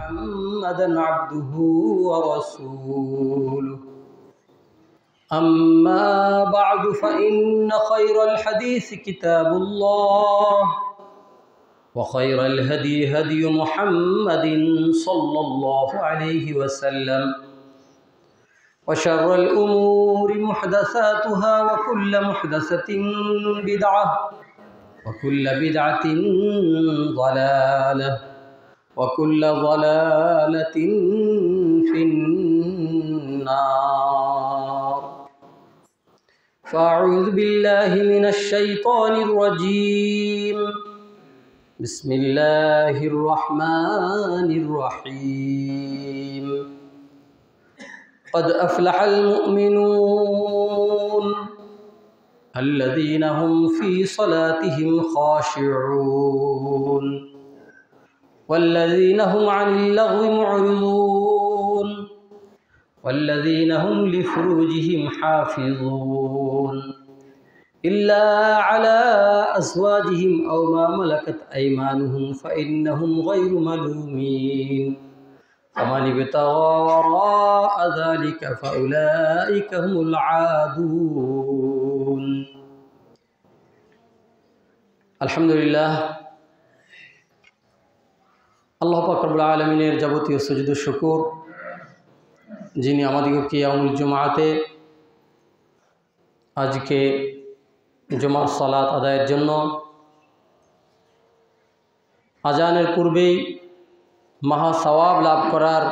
محمدا عبده ورسوله أما بعد فإن خير الحديث كتاب الله وخير الهدي هدي محمد صلى الله عليه وسلم وشر الأمور محدثاتها وكل محدثة بدعة وكل بدعة ضلالة وكل ضلالة في النار فأعوذ بالله من الشيطان الرجيم بسم الله الرحمن الرحيم قد أفلح المؤمنون الذين هم في صلاتهم خاشعون والذين هم عن اللغو معرضون والذين هم لفروجهم حافظون إلا على أزواجهم أو ما ملكت أيمانهم فإنهم غير ملومين فمن ابتغى وراء ذلك فأولئك هم العادون الحمد لله আল্লাহ পাক রব্বুল আলামিনের যাবতীয় সুজুদ ও শুকর যিনি আমাদেরকে ইয়াউমুল জুমআতে আজকে জুমার সালাত আদায়ের জন্য আজানের পূর্বেই মহা সওয়াব লাভ করার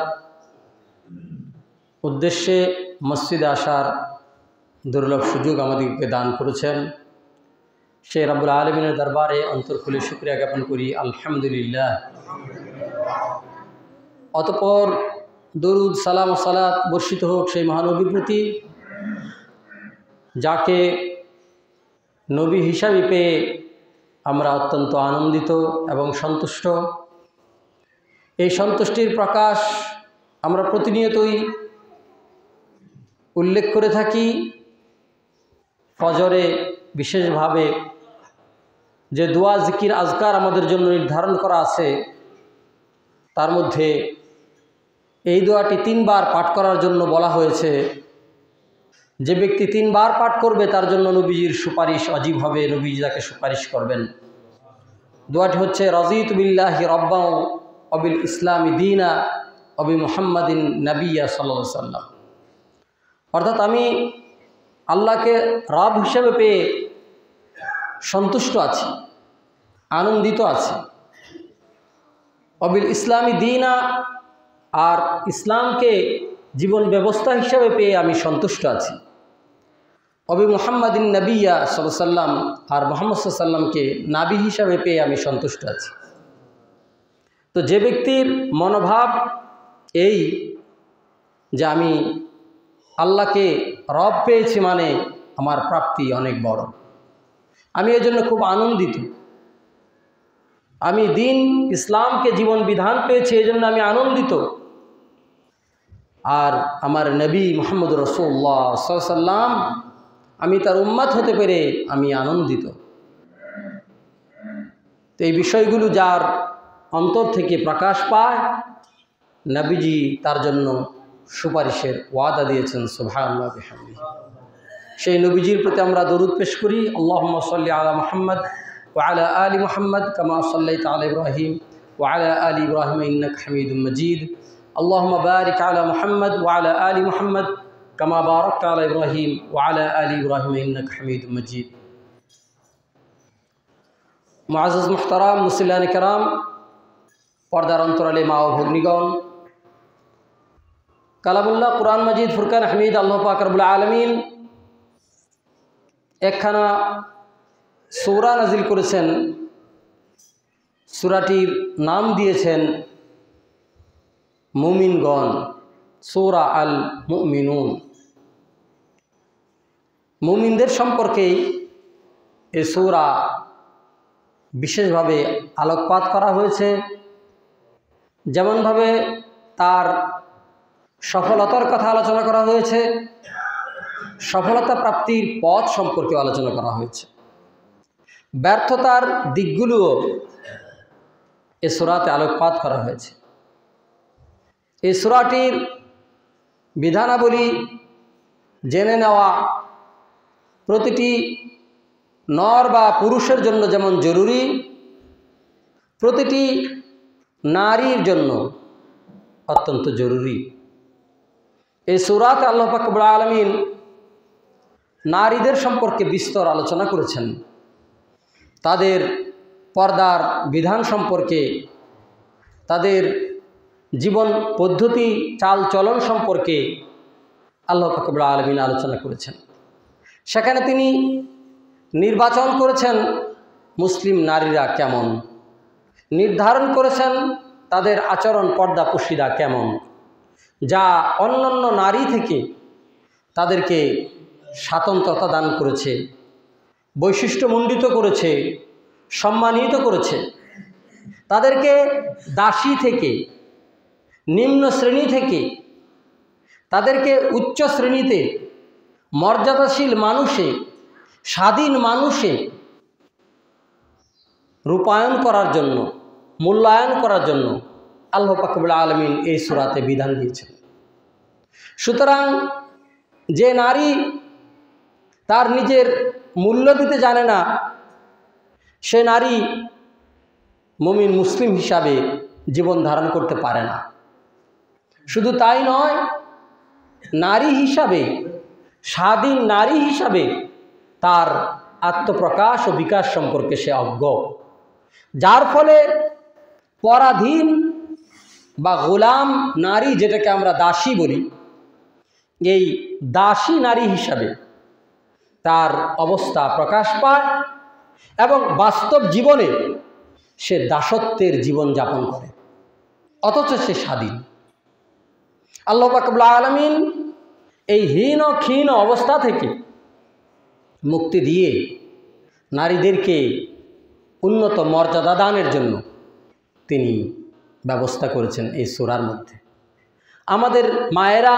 উদ্দেশ্যে মসজিদে আসার দুর্লভ সুযোগ আমাদেরকে দান করেছেন। সেই রব্বুল আলামিনের দরবারে অন্তর খুলে শুকরিয়া জ্ঞাপন করি, আলহামদুলিল্লাহ। অতঃপর দরুদ সালাম ও সালাত বর্ষিত হোক সেই মহানবীর প্রতি যাকে নবী হিসাবে পেয়ে আমরা অত্যন্ত আনন্দিত এবং সন্তুষ্ট। এই সন্তুষ্টির প্রকাশ আমরা প্রতিনিয়তই উল্লেখ করে থাকি। ফজরে বিশেষভাবে যে দোয়া জিকির আজকার আমাদের জন্য নির্ধারণ করা আছে তার মধ্যে এই দোয়াটি 3 বার পাঠ করার জন্য বলা হয়েছে। যে ব্যক্তি 3 বার পাঠ করবে তার জন্য নবীজির সুপারিশ অজীব হবে, নবীজি তাকে সুপারিশ করবেন। দোয়াটি হচ্ছে রাজিতু বিল্লাহি রাব্বান ওয়া বিল ইসলামি দীনা ওয়া বি মুহাম্মাদিন নাবিয়্যা সাল্লাল্লাহু আলাইহি ওয়াসাল্লাম। অর্থাৎ আমি আল্লাহকে রব হিসেবে পেয়ে সন্তুষ্ট আছি, আনন্দিত আছি। ওয়া বিল ইসলামি দীনা, আর ইসলামকে জীবন ব্যবস্থা হিসাবে পেয়ে আমি সন্তুষ্ট আছি। অবি মুহাম্মাদিন নাবিয়্যা সাল্লাল্লাহু আলাইহি ওয়াসাল্লাম, আর মুহাম্মদ সাল্লাল্লাহু আলাইহি ওয়াসাল্লামকে নাবী হিসাবে পেয়ে আমি সন্তুষ্ট আছি। তো যে ব্যক্তির মনোভাব এই যে আমি আল্লাহকে রব পেয়েছি মানে আমার প্রাপ্তি অনেক বড়, আমি এই জন্য খুব আনন্দিত। আমি দিন ইসলামকে জীবন বিধান পেয়েছি এই জন্য আমি আনন্দিত। আর আমার নবী মুহাম্মদ রাসূলুল্লাহ সাল্লাল্লাহু আলাইহি ওয়াসাল্লাম, আমি তার উম্মত হতে পেরে আমি আনন্দিত। তো এই বিষয়গুলো যার অন্তর থেকে প্রকাশ পায়, নবীজি তার জন্য সুপারিশের ওয়াদা দিয়েছেন। সুবহানাল্লাহ বিহামদিহি। সেই নবীজির প্রতি আমরা দরুদ পেশ করি। আল্লাহুম্মা সাল্লি আলা মুহাম্মদ ওয়া আলা আলি মুহাম্মদ কামা সাল্লাইতা আলা ইব্রাহিম ওয়া আলা আলি ইব্রাহিম ইন্নাকা হামিদুম মাজিদ। আল্লাহুম্মা বারিক আলা মুহাম্মদ ওয়া আলা আলি মুহাম্মদ কামা বারাকতা আলা ইব্রাহিম ওয়া আলা আলি ইব্রাহিম ইন্নাকা হামিদুম মাজিদ। মুআজ্জাজ মুহতারাম মুসল্লিয়ানে কেরাম, পর্দার অন্তরালে মা ও ভগ্নীগণ, কালামুল্লাহ কুরআন মাজিদ ফুরকান হামিদ আল্লাহ পাক রব্বুল আলামিন একখানা সূরা নাজিল করেছেন। সূরাটির নাম দিয়েছেন মুমিনগণ, সূরা আল মুমিনুন। মুমিনদের সম্পর্কেই এই সূরা বিশেষভাবে আলোকপাত করা হয়েছে। যেমনভাবে তার সফলতার কথা আলোচনা করা হয়েছে, সফলতা প্রাপ্তির পথ সম্পর্কে আলোচনা করা হয়েছে। ব্যর্থতার দিকগুলোও এ সূরাতে আলোকপাত করা হয়েছে। এই সূরাটির বিধানাবলী জেনে নেওয়া প্রতিটি নর বা পুরুষের জন্য যেমন জরুরি, প্রতিটি নারীর জন্য অত্যন্ত জরুরি। এই সূরাতে আল্লাহ পাক রব্বুল আলামিন নারীদের সম্পর্কে বিস্তর আলোচনা করেছেন, তাদের পর্দার বিধান সম্পর্কে, তাদের জীবন পদ্ধতি চাল চলন সম্পর্কে আল্লাহ পাক রব্বুল আলামিন আলোচনা করেছেন। সেখানে তিনি নির্বাচন করেছেন মুসলিম নারীরা কেমন, নির্ধারণ করেছেন তাদের আচরণ পর্দা পুশিদা কেমন, যা অন্যান্য নারী থেকে তাদেরকে স্বাতন্ত্রতা দান করেছে, বৈশিষ্ট্যমণ্ডিত করেছে, সম্মানিত করেছে। তাদেরকে দাসী থেকে, নিম্ন শ্রেণী থেকে তাদেরকে উচ্চ শ্রেণীতে মর্যাদাশীল মানুষে, স্বাধীন মানুষে রূপায়ণ করার জন্য, মূল্যায়ন করার জন্য আল্লাহ পাক রব্বুল আলামিন এই সূরাতে বিধান দিয়েছেন। সুতরাং যে নারী তার নিজের মূল্য দিতে জানে না, সে নারী মুমিন মুসলিম হিসাবে জীবন ধারণ করতে পারে না। শুধু তাই নয়, নারী হিসাবে, স্বাধীন নারী হিসাবে তার আত্মপ্রকাশ ও বিকাশ সম্পর্কে সে অজ্ঞ, যার ফলে পরাধীন বা গোলাম নারী, যেটাকে আমরা দাসী বলি, এই দাসী নারী হিসাবে তার অবস্থা প্রকাশ পায় এবং বাস্তব জীবনে সে দাসত্বের জীবন যাপন করে, অথচ সে স্বাধীন। আল্লাহ পাক রব্বুল আলামিন এই হীন ও ক্ষীণ অবস্থা থেকে মুক্তি দিয়ে নারীদেরকে উন্নত মর্যাদা দানের জন্য তিনি ব্যবস্থা করেছেন এই সূরার মধ্যে। আমাদের মায়েরা,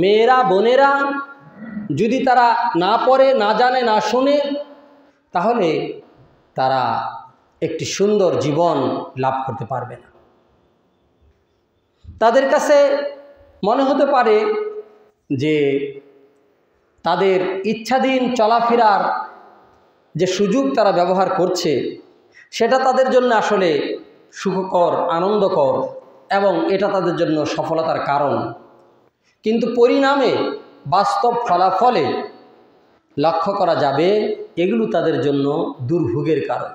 মেয়েরা, বোনেরা যদি তারা না পড়ে, না জানে, না শুনে, তাহলে তারা একটি সুন্দর জীবন লাভ করতে পারবে না। তাদের কাছে মনে হতে পারে যে তাদের ইচ্ছাধীন চলাফেরার যে সুযোগ তারা ব্যবহার করছে, সেটা তাদের জন্য আসলে সুখকর, আনন্দকর এবং এটা তাদের জন্য সফলতার কারণ। কিন্তু পরিণামে, বাস্তব ফলাফলে লক্ষ্য করা যাবে এগুলো তাদের জন্য দুর্ভোগের কারণ।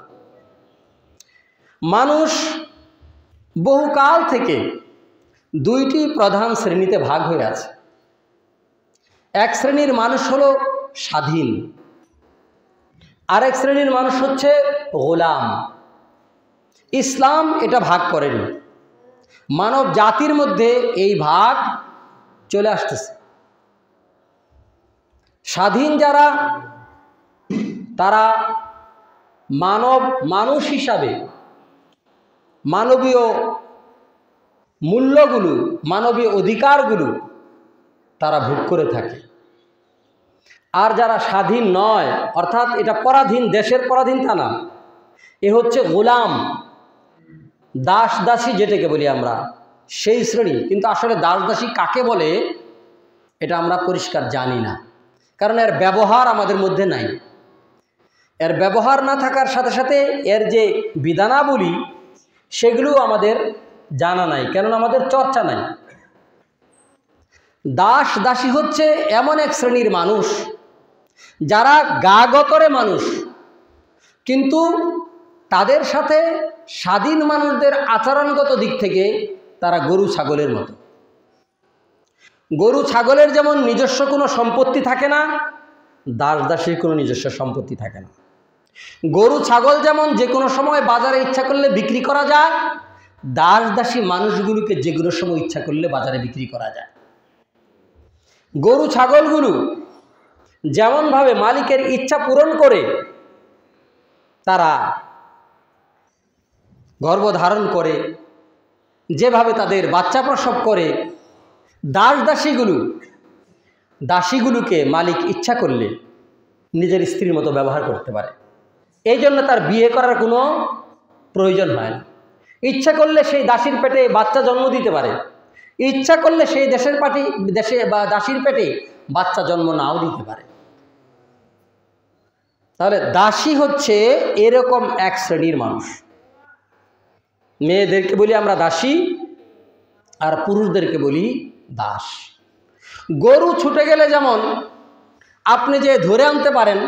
মানুষ বহুকাল থেকে দুইটি প্রধান শ্রেণীতে ভাগ হয়ে আছে। এক শ্রেণীর মানুষ হলো স্বাধীন, আরেক শ্রেণীর মানুষ হচ্ছে গোলাম। ইসলাম এটা ভাগ করেনি, মানব জাতির মধ্যে এই ভাগ চলে আসতেছে। স্বাধীন যারা, তারা মানুষ হিসাবে মানবীয় মূল্যগুলো, মানবীয় অধিকারগুলো তারা ভোগ করে থাকে। আর যারা স্বাধীন নয়, অর্থাৎ এটা পরাধীন, দেশের পরাধীন তা না, এ হচ্ছে গোলাম, দাস দাসী যেটাকে বলি আমরা, সেই শ্রেণী। কিন্তু আসলে দাস দাসী কাকে বলে এটা আমরা পরিষ্কার জানি না, কারণ এর ব্যবহার আমাদের মধ্যে নাই। এর ব্যবহার না থাকার সাথে সাথে এর যে বিধানাবলী সেগুলো আমাদের জানা নাই, কেননা আমাদের চর্চা নাই। দাস দাসী হচ্ছে এমন এক শ্রেণীর মানুষ যারা গা গতরে মানুষ, কিন্তু তাদের সাথে স্বাধীন মানুষদের আচরণগত দিক থেকে তারা গরু ছাগলের মতো। গরু ছাগলের যেমন নিজস্ব কোনো সম্পত্তি থাকে না, দাস দাসীর কোনো নিজস্ব সম্পত্তি থাকে না। গরু ছাগল যেমন যে কোনো সময় বাজারে ইচ্ছা করলে বিক্রি করা যায়, দাস দাসী মানুষগুলোকে যে কোনো সময় ইচ্ছা করলে বাজারে বিক্রি করা যায়। গরু ছাগলগুলো যেমনভাবে মালিকের ইচ্ছা পূরণ করে তারা গর্ভধারণ করে, যেভাবে তাদের বাচ্চা প্রসব করে, দাস দাসীগুলোকে মালিক ইচ্ছা করলে নিজের স্ত্রীর মতো ব্যবহার করতে পারে। এই জন্য তার বিয়ে করার কোনো প্রয়োজন হয় না। ইচ্ছা করলে সেই দাসীর পেটে বাচ্চা জন্ম দিতে পারে, ইচ্ছা করলে সেই দেশে বা দাসীর পেটে বাচ্চা জন্ম নাও দিতে পারে। তাহলে দাসী হচ্ছে এরকম এক শ্রেণীর মানুষ। মেয়েদেরকে বলি আমরা দাসী, আর পুরুষদেরকে বলি দাস। গরু ছুটে গেলে যেমন আপনি যে ধরে আনতে পারেন,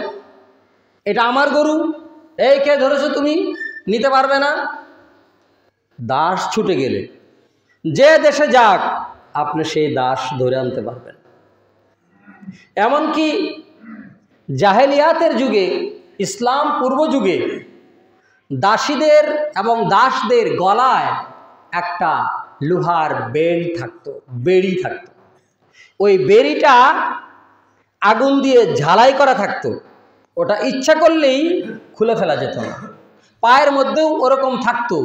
এটা আমার গরু, এই কে ধরেছো তুমি, নিতে পারবে না। দাস ছুটে গেলে যে দেশে যাক আপনি সেই দাস ধরে আনতে পারবেন। এমনকি জাহেলিয়াতের যুগে, ইসলাম পূর্ব যুগে দাসীদের এবং দাসদের গলায় একটা লোহার বেড়ি থাকতো। ওই বেড়িটা আগুন দিয়ে ঝালাই করা থাকতো, ওটা ইচ্ছা করলেই খুলে ফেলা যেত না। পায়ের মধ্যেও ওরকম থাকতো,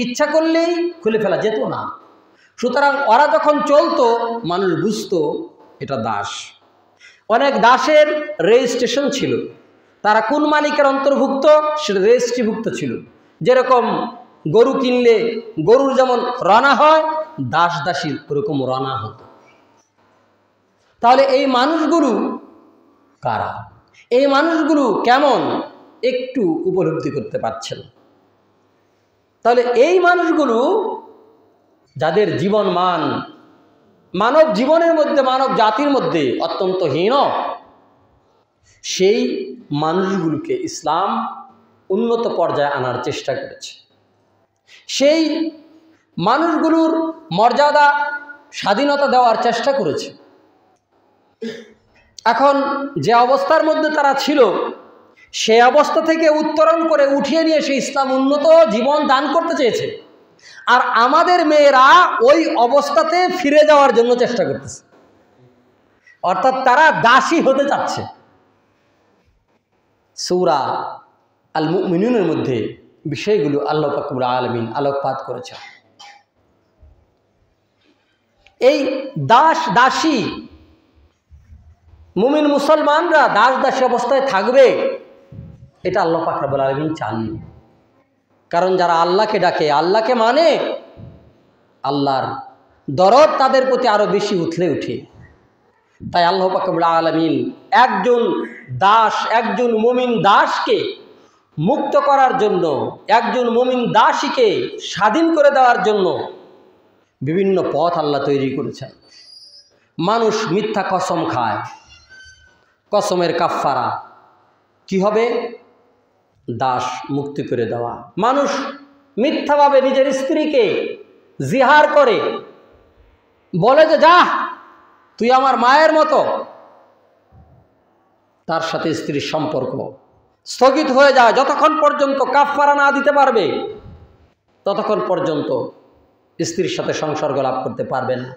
ইচ্ছা করলেই খুলে ফেলা যেত না। সুতরাং ওরা যখন চলতো মানুষ বুঝতো এটা দাস। অনেক দাসের রেজিস্ট্রেশন ছিল, তারা কোন মালিকের অন্তর্ভুক্ত সেটা রেজিস্ট্রিভুক্ত ছিল। যেরকম গরু কিনলে গরুর যেমন রানা হয়, দাস দাসীর ওরকম রানা হতো। তাহলে এই মানুষগুলো কারা, এই মানুষগুলো কেমন একটু উপলব্ধি করতে পারছেন। তাহলে এই মানুষগুলো যাদের জীবন মান মানব জীবনের মধ্যে, মানব জাতির মধ্যে অত্যন্ত হীন, সেই মানুষগুলোকে ইসলাম উন্নত পর্যায়ে আনার চেষ্টা করেছে। সেই মানুষগুলোর মর্যাদা, স্বাধীনতা দেওয়ার চেষ্টা করেছে। এখন যে অবস্থার মধ্যে তারা ছিল, সে অবস্থা থেকে উত্তরণ করে উঠিয়ে নিয়ে সে ইসলাম উন্নত জীবন দান করতে চেয়েছে। আর আমাদের মেয়েরা ওই অবস্থাতে ফিরে যাওয়ার জন্য চেষ্টা করতেছে, অর্থাৎ তারা দাসী হতে চাচ্ছে। সূরা আল মুমিনুনের মধ্যে বিষয়গুলো আল্লাহ পাক রব্বুল আলামিন আলোকপাত করেছেন। এই দাস দাসী মুমিন মুসলমানরা দাস দাসী অবস্থায় থাকবে, এটা আল্লাহ পাক রব্বুল আলামিন চাননি। কারণ যারা আল্লাহকে ডাকে, আল্লাহকে মানে, আল্লাহর দরদ তাদের প্রতি আরো বেশি উঠলে উঠে। তাই আল্লাহ পাক রব্বুল আলামিন একজন দাস, একজন মুমিন দাসকে মুক্ত করার জন্য, একজন মুমিন দাসীকে স্বাধীন করে দেওয়ার জন্য বিভিন্ন পথ আল্লাহ তৈরি করেছেন। মানুষ মিথ্যা কসম খায়, কসমের কাফফারা কি হবে? দাস মুক্তি করে দেওয়া। মানুষ মিথ্যাভাবে নিজের স্ত্রীকে জিহার করে, বলে যে যা তুই আমার মায়ের মতো, তার সাথে স্ত্রীর সম্পর্ক স্থগিত হয়ে যায়। যতক্ষণ পর্যন্ত কাফফারা না দিতে পারবে ততক্ষণ পর্যন্ত স্ত্রীর সাথে সংসর্গ লাভ করতে পারবে না।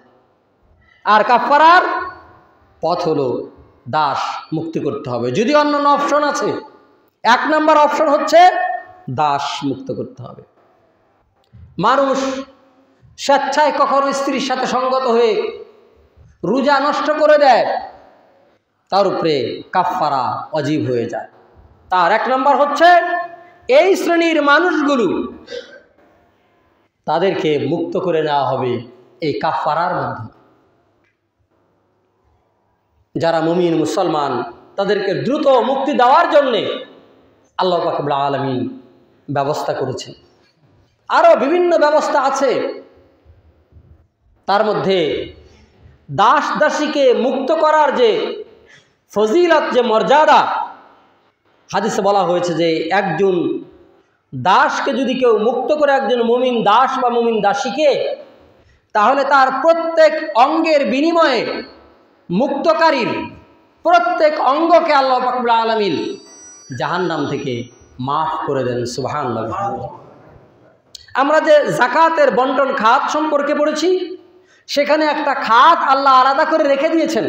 আর কাফফারার পথ হলো দাস মুক্তি করতে হবে। যদি অন্যান্য অপশন আছে, 1 নম্বর অপশন হচ্ছে দাস মুক্ত করতে হবে। মানুষ স্বেচ্ছায় কখনো স্ত্রীর সাথে সঙ্গত হয়ে রোজা নষ্ট করে দেয়, তার উপরে কাফফারা ওয়াজিব হয়ে যায়। তার 1 নম্বর হচ্ছে এই শ্রেণীর মানুষগুলো, তাদেরকে মুক্ত করে নেওয়া হবে এই কাফফারার মাধ্যমে। যারা মুমিন মুসলমান তাদেরকে দ্রুত মুক্তি দেওয়ার জন্যে আল্লাহ পাক রব্বুল আলামিন ব্যবস্থা করেছেন। আরও বিভিন্ন ব্যবস্থা আছে, তার মধ্যে দাস দাসীকে মুক্ত করার যে ফজিলত, যে মর্যাদা, হাদিসে বলা হয়েছে যে একজন দাসকে যদি কেউ মুক্ত করে, একজন মুমিন দাস বা মুমিন দাসীকে, তাহলে তার প্রত্যেক অঙ্গের বিনিময়ে মুক্তকারীর প্রত্যেক অঙ্গকে আল্লাহ পাক রব্বুল আলামিন জাহান্নাম থেকে মাফ করে দেন। সুবহানাল্লাহ। আমরা যে যাকাতের বন্টন খাত সম্পর্কে পড়েছি, সেখানে একটা খাত আল্লাহ আলাদা করে রেখে দিয়েছেন।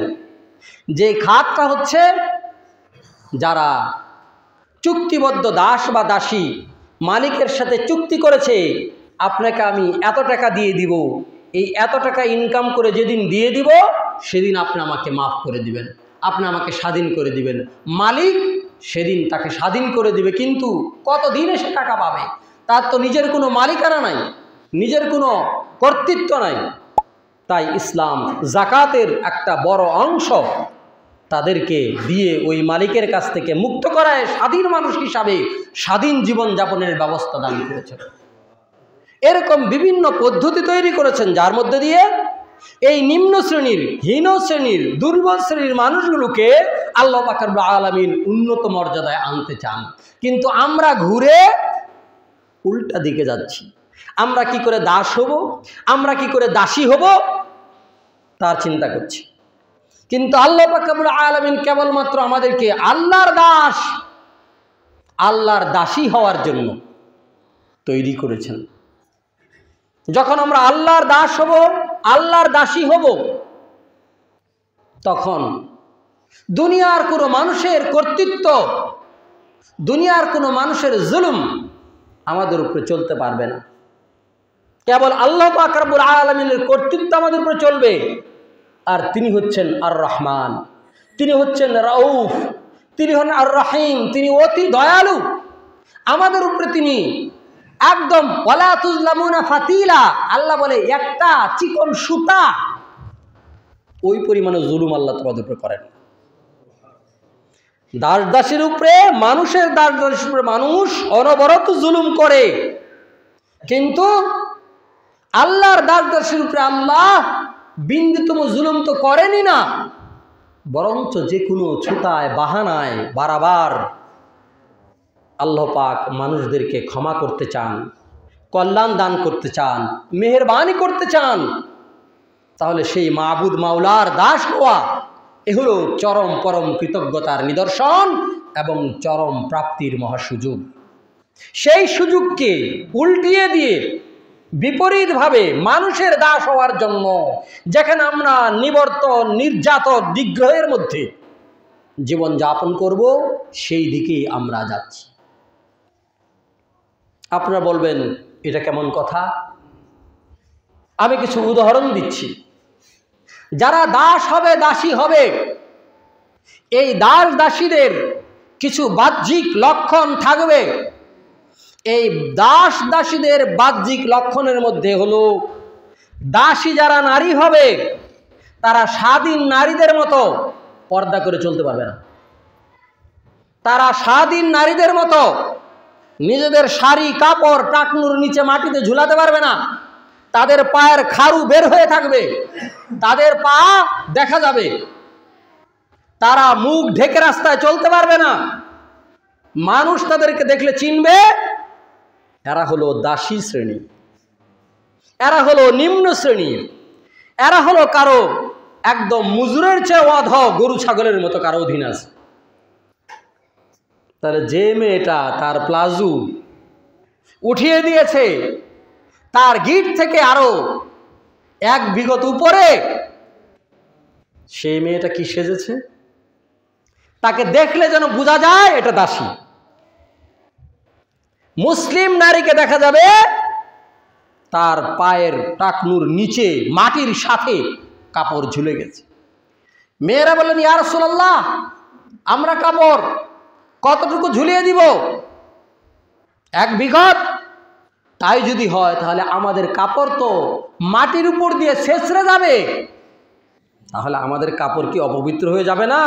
যে খাতটা হচ্ছে যারা চুক্তিবদ্ধ দাস বা দাসী মালিকের সাথে চুক্তি করেছে, আপনাকে আমি এত টাকা দিয়ে দিব, এই এত টাকা ইনকাম করে যেদিন দিয়ে দিব সেদিন আপনি আমাকে মাফ করে দিবেন, আপনি আমাকে স্বাধীন করে দিবেন। মালিক সেদিন তাকে স্বাধীন করে দিবে, কিন্তু কতদিনে সে টাকা পাবে? তার তো নিজের কোনো মালিকানা নাই, নিজের কোনো কর্তৃত্ব নাই। তাই ইসলাম জাকাতের একটা বড় অংশ তাদেরকে দিয়ে ওই মালিকের কাছ থেকে মুক্ত করায় স্বাধীন মানুষ হিসাবে স্বাধীন জীবন যাপনের ব্যবস্থা দান করেছেন। এরকম বিভিন্ন পদ্ধতি তৈরি করেছেন যার মধ্যে দিয়ে এই নিম্ন শ্রেণীর, হীন শ্রেণীর, দুর্বল শ্রেণীর মানুষগুলোকে আল্লাহ পাক রব্বুল আলামিন উন্নত মর্যাদায় আনতে চান। কিন্তু আমরা ঘুরে উল্টা দিকে যাচ্ছি। আমরা কি করে দাস হব, আমরা কি করে দাসী হব তার চিন্তা করছি। কিন্তু আল্লাহ পাক রব্বুল আলামিন কেবলমাত্র আমাদেরকে আল্লাহর দাস, আল্লাহর দাসী হওয়ার জন্য তৈরি করেছেন। যখন আমরা আল্লাহর দাস হব, আল্লাহর দাসী হব, তখন দুনিয়ার কোনো মানুষের কর্তৃত্ব, দুনিয়ার কোনো মানুষের জুলুম আমাদের উপরে চলতে পারবে না। কেবল আল্লাহ পাক রব্বুল আলামিনের কর্তৃত্ব আমাদের উপরে চলবে। আর তিনি হচ্ছেন আর রহমান, তিনি হচ্ছেন রাউফ, তিনি হন আর রহিম, তিনি অতি দয়ালু। আমাদের উপরে তিনি একদম ওয়ালা তুজলামুনা ফাতিলা, আল্লাহ বলে একটা চিকন সুতা ওই পরিমাণে জুলুম আল্লাহ তোমাদের উপরে করেন। দাস দাসের উপরে, মানুষের দাস দাসের উপরে মানুষ অনবরত জুলুম করে, কিন্তু আল্লাহর দাস দাসের উপরে আল্লাহ বিন্দুতম জুলুম তো করেনি না, বরঞ্চ যে কোনো ছুতায় বাহানায় বারবার আল্লাহ পাক মানুষদেরকে ক্ষমা করতে চান, কল্যাণ দান করতে চান, মেহেরবানি করতে চান। তাহলে সেই মাবুদ মাওলার দাস হওয়া এ হলো চরম পরম কৃতজ্ঞতার নিদর্শন এবং চরম প্রাপ্তির মহাসুযোগ। সেই সুযোগকে উল্টিয়ে দিয়ে বিপরীতভাবে মানুষের দাস হওয়ার জন্য, যেখানে আমরা নিবর্তন, নির্যাতন, নিগ্রহের মধ্যে জীবন যাপন করব, সেই দিকেই আমরা যাচ্ছি। আপনারা বলবেন এটা কেমন কথা? আমি কিছু উদাহরণ দিচ্ছি। যারা দাস হবে, দাসী হবে, এই দাস দাসীদের কিছু বাহ্যিক লক্ষণ থাকবে। এই দাস দাসীদের বাহ্যিক লক্ষণের মধ্যে হলো, দাসী যারা নারী হবে তারা স্বাধীন নারীদের মতো পর্দা করে চলতে পারবে না। তারা স্বাধীন নারীদের মতো নিজেদের শাড়ি কাপড় টাকনুর নিচে মাটিতে ঝুলাতে পারবে না। তাদের পায়ের খাড়ু বের হয়ে থাকবে, তাদের পা দেখা যাবে, তারা মুখ ঢেকে রাস্তায় চলতে পারবে না। মানুষ তাদেরকে দেখলে চিনবে এরা হলো দাসী শ্রেণী, এরা হলো নিম্ন শ্রেণীর, এরা হলো কারো একদম মুজুরের চেয়ে অধ, গরু ছাগলের মতো কারো অধীন আছে। তাহলে যে মেয়েটা তার প্লাজু উঠিয়ে দিয়েছে, তার গিট থেকে আরো এক বিঘত উপরে, সেই মেয়েটা কি সেজেছে? তাকে দেখলে যেন বোঝা যায় এটা দাসী। মুসলিম নারীকে দেখা যাবে তার পায়ের টাকনুর নিচে মাটির সাথে কাপড় ঝুলে গেছে। মেয়েরা বললেন, ইয়া রাসূলুল্লাহ, আমরা কাপড় কতটুকু ঝুলিয়ে দিব? এক বিঘত? তাই যদি হয় তাহলে আমাদের কাপড় তো মাটির উপর দিয়ে ছেঁচড়ে যাবে, তাহলে আমাদের কাপড় কি অপবিত্র হয়ে যাবে না?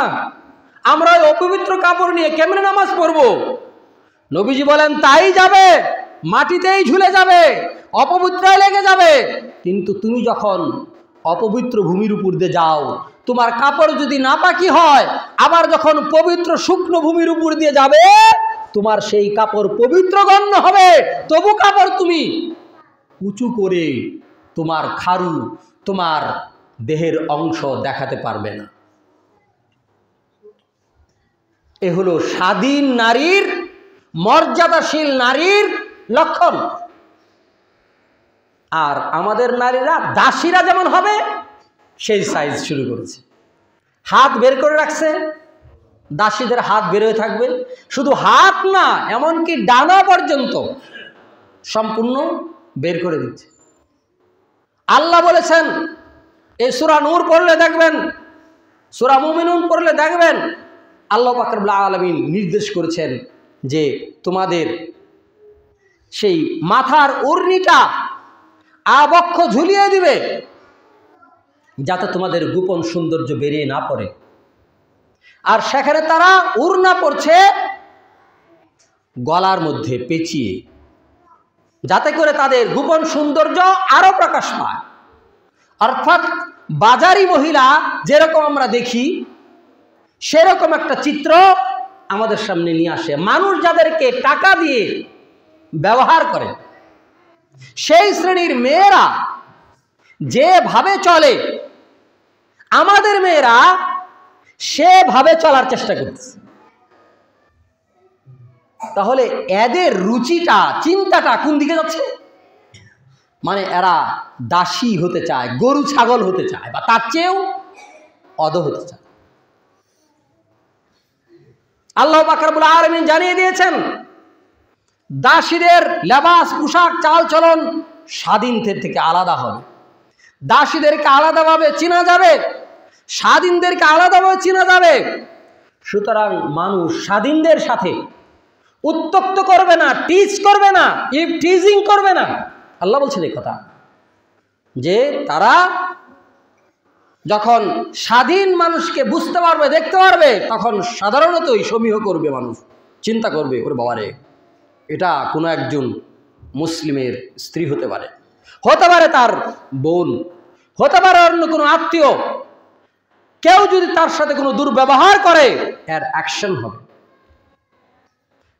আমরা ওই অপবিত্র কাপড় নিয়ে কেমনে নামাজ পড়ব? নবীজি বলেন, তাই যাবে, মাটিতেই ঝুলে যাবে, অপবিত্রই লেগে যাবে। কিন্তু তুমি যখন অপবিত্র ভূমির উপর দিয়ে যাও, তোমার কাপড় যদি নাপাকি হয়, আবার যখন পবিত্র শুকনো ভূমির উপর দিয়ে যাবে, তোমার সেই কাপড় পবিত্র গণ্য হবে। তবু কাপড় তুমি উঁচু করে তোমার খাড়ু, তোমার দেহের অংশ দেখাতে পারবে না। এ হলো স্বাধীন নারীর, মর্যাদাশীল নারীর লক্ষণ। আর আমাদের নারীরা দাসীরা যেমন হবে সেই সাইজ শুরু করেছে। হাত বের করে রাখছে, দাসীদের হাত বের হয়ে থাকবে। শুধু হাত না, এমনকি ডানা পর্যন্ত সম্পূর্ণ বের করে দিচ্ছে। আল্লাহ বলেছেন, এই সূরা নূর পড়লে দেখবেন, সূরা মুমিনুন পড়লে দেখবেন, আল্লাহ পাক রব্বুল আলামিন নির্দেশ করেছেন যে তোমাদের সেই মাথার ওড়নিটা আবক্ষ ঝুলিয়ে দিবে। যাতে তোমাদের গোপন সৌন্দর্য বেরিয়ে না পড়ে। আর সেখানে তারা ওড়না পরছে গলার মধ্যে পেঁচিয়ে, যাতে করে তাদের গোপন সৌন্দর্য আরো প্রকাশ পায়। অর্থাৎ বাজারি মহিলা যেরকম আমরা দেখি সেরকম একটা চিত্র আমাদের সামনে নিয়ে আসে। মানুষ যাদেরকে টাকা দিয়ে ব্যবহার করে সেই শ্রেণীর মেয়েরা যেভাবে চলে, আমাদের মেয়েরা সেভাবে চলার চেষ্টা করতেছে। তাহলে এদের রুচিটা, চিন্তাটা কোন দিকে যাচ্ছে? মানে এরা দাসী হতে চায়, গরু ছাগল হতে চায়, বা তার চেয়েও অধ হতে চায়। আল্লাহ পাক রব্বুল আলামিন জানিয়ে দিয়েছেন, দাসীদের লেবাস, পোশাক, চাল চলন স্বাধীনদের থেকে আলাদা হবে। দাসীদেরকে আলাদাভাবে চেনা যাবে, স্বাধীনদেরকে আলাদাভাবে চেনা যাবে। সুতরাং মানুষ স্বাধীনদের সাথে উত্তক্ত করবে না, টিচ করবে না, টিজিং করবে না। আল্লাহ বলছেন এই কথা, যে তারা যখন স্বাধীন মানুষকে বুঝতে পারবে, দেখতে পারবে, তখন সাধারণতই সমীহ করবে। মানুষ চিন্তা করবে, ওরে বাবারে, এটা কোনো একজন মুসলিমের স্ত্রী হতে পারে, হতে পারে তার বোন, হতে পারে অন্য কোনো আত্মীয়। কেউ যদি তার সাথে কোনো দুর্ব্যবহার করে, এর অ্যাকশন হবে।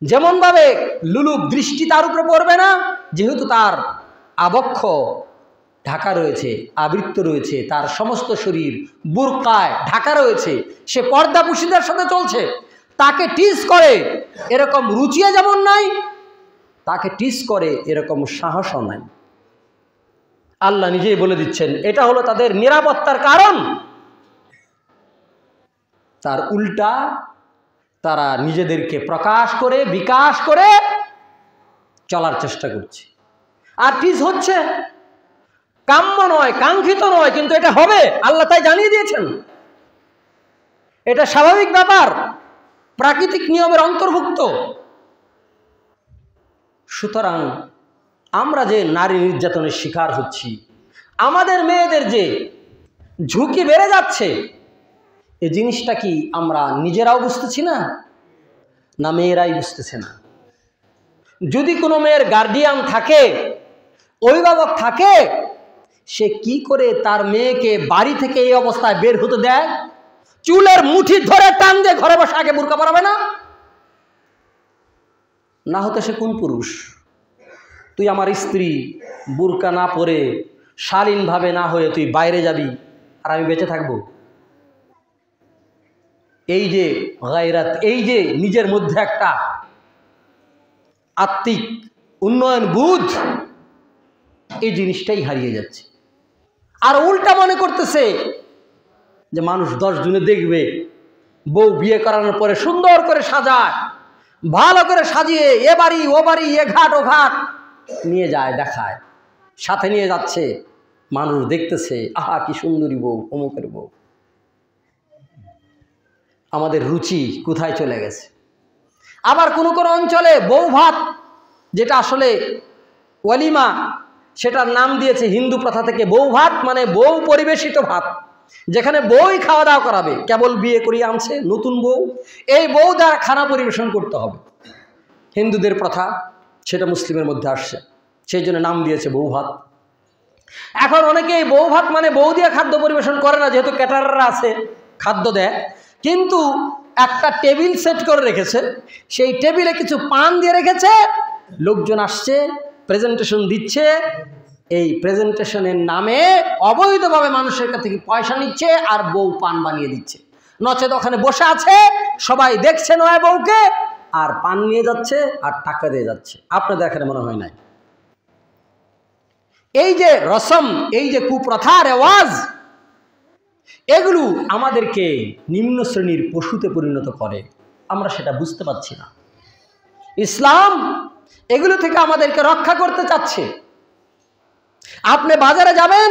যেমন ভাবে লুলুপ দৃষ্টি তার উপরে পড়বে না, যেহেতু তার আবক্ষ ঢাকা রয়েছে, আবৃত্ত রয়েছে, তার সমস্ত শরীর বুরকায় ঢাকা রয়েছে, সে পর্দাপুশীদের সাথে চলছে, তাকে টিস করে এরকম রুচিও যেমন নাই, তাকে টিস করে এরকম সাহসও নাই। আল্লাহ নিজেই বলে দিচ্ছেন এটা হলো তাদের নিরাপত্তার কারণ। তার উল্টা তারা নিজেদেরকে প্রকাশ করে, বিকাশ করে চলার চেষ্টা করছে। আর টিস হচ্ছে, কাম্য নয়, কাঙ্ক্ষিত নয়, কিন্তু এটা হবে, আল্লাহ তাই জানিয়ে দিয়েছেন। এটা স্বাভাবিক ব্যাপার, প্রাকৃতিক নিয়মের অন্তর্ভুক্ত। সুতরাং আমরা যে নারী নির্যাতনের শিকার হচ্ছি, আমাদের মেয়েদের যে ঝুঁকি বেড়ে যাচ্ছে, এই জিনিসটা কি আমরা নিজেরাও বুঝতেছি না, না মেয়েরাই বুঝতেছে না? যদি কোনো মেয়ের গার্ডিয়ান থাকে, অভিভাবক থাকে, সে কি করে তার মেয়েকে বাড়ি থেকে এই অবস্থায় বের হতে দেয়? চুলের মুঠি ধরে টান দিয়ে ঘরে বসে আগে বুরকা পরাবে না? না হতে সে কোন পুরুষ? তুই আমার স্ত্রী, বুরকা না পরে শালীনভাবে না হয়ে তুই বাইরে যাবি, আর আমি বেঁচে থাকবো? এই যে গায়রাত, এই যে নিজের মধ্যে একটা আত্মিক উন্নয়ন বোধ, এই জিনিসটাই হারিয়ে যাচ্ছে। আর উল্টা মনে করতেছে যে মানুষ 10 জনে দেখবে, বউ বিয়ে করানোর পরে সুন্দর করে সাজায়, ভালো করে সাজিয়ে এ বাড়ি ও বাড়ি, এ ঘাট ও ঘাট নিয়ে যায়, দেখায়, সাথে নিয়ে যাচ্ছে, মানুষ দেখতেছে, আহা কি সুন্দরী বউ, অমুকের বউ। আমাদের রুচি কোথায় চলে গেছে? আবার কোনো কোনো অঞ্চলে বউ ভাত, যেটা আসলে ওয়ালিমা, সেটার নাম দিয়েছে হিন্দু প্রথা থেকে বউ ভাত, মানে বউ পরিবেশিত ভাত, যেখানে বউই খাওয়া দাওয়া করাবে। কেবল বিয়ে করিয়ে আনছে নতুন বউ, এই বউ দ্বারা খানা পরিবেশন করতে হবে। হিন্দুদের প্রথা, সেটা মুসলিমের মধ্যে আসছে, সেই জন্য নাম দিয়েছে বউ ভাত। এখন অনেকেই বউ ভাত মানে বউ দিয়ে খাদ্য পরিবেশন করে না, যেহেতু ক্যাটারাররা আছে, খাদ্য দেয়, কিন্তু একটা টেবিল সেট করে রেখেছে, সেই টেবিলে কিছু পান দিয়ে রেখেছে, লোকজন আসছে, প্রেজেন্টেশন দিচ্ছে, এই প্রেজেন্টেশনের নামে অবৈধভাবে মানুষের কাছ থেকে পয়সা নিচ্ছে, আর বউ পান বানিয়ে দিচ্ছে। নচেত ওখানে বসে আছে, সবাই দেখছে নয় বউকে, আর পান নিয়ে যাচ্ছে আর টাকা দিয়ে যাচ্ছে। আপনাদের এখানে মনে হয় নাই? এই যে রসম, এই যে কুপ্রথা, রেওয়াজ, এগুলো আমাদেরকে নিম্ন শ্রেণীর পশুতে পরিণত করে, আমরা সেটা বুঝতে পারছি না। ইসলাম এগুলো থেকে আমাদেরকে রক্ষা করতে চাচ্ছে। আপনি বাজারে যাবেন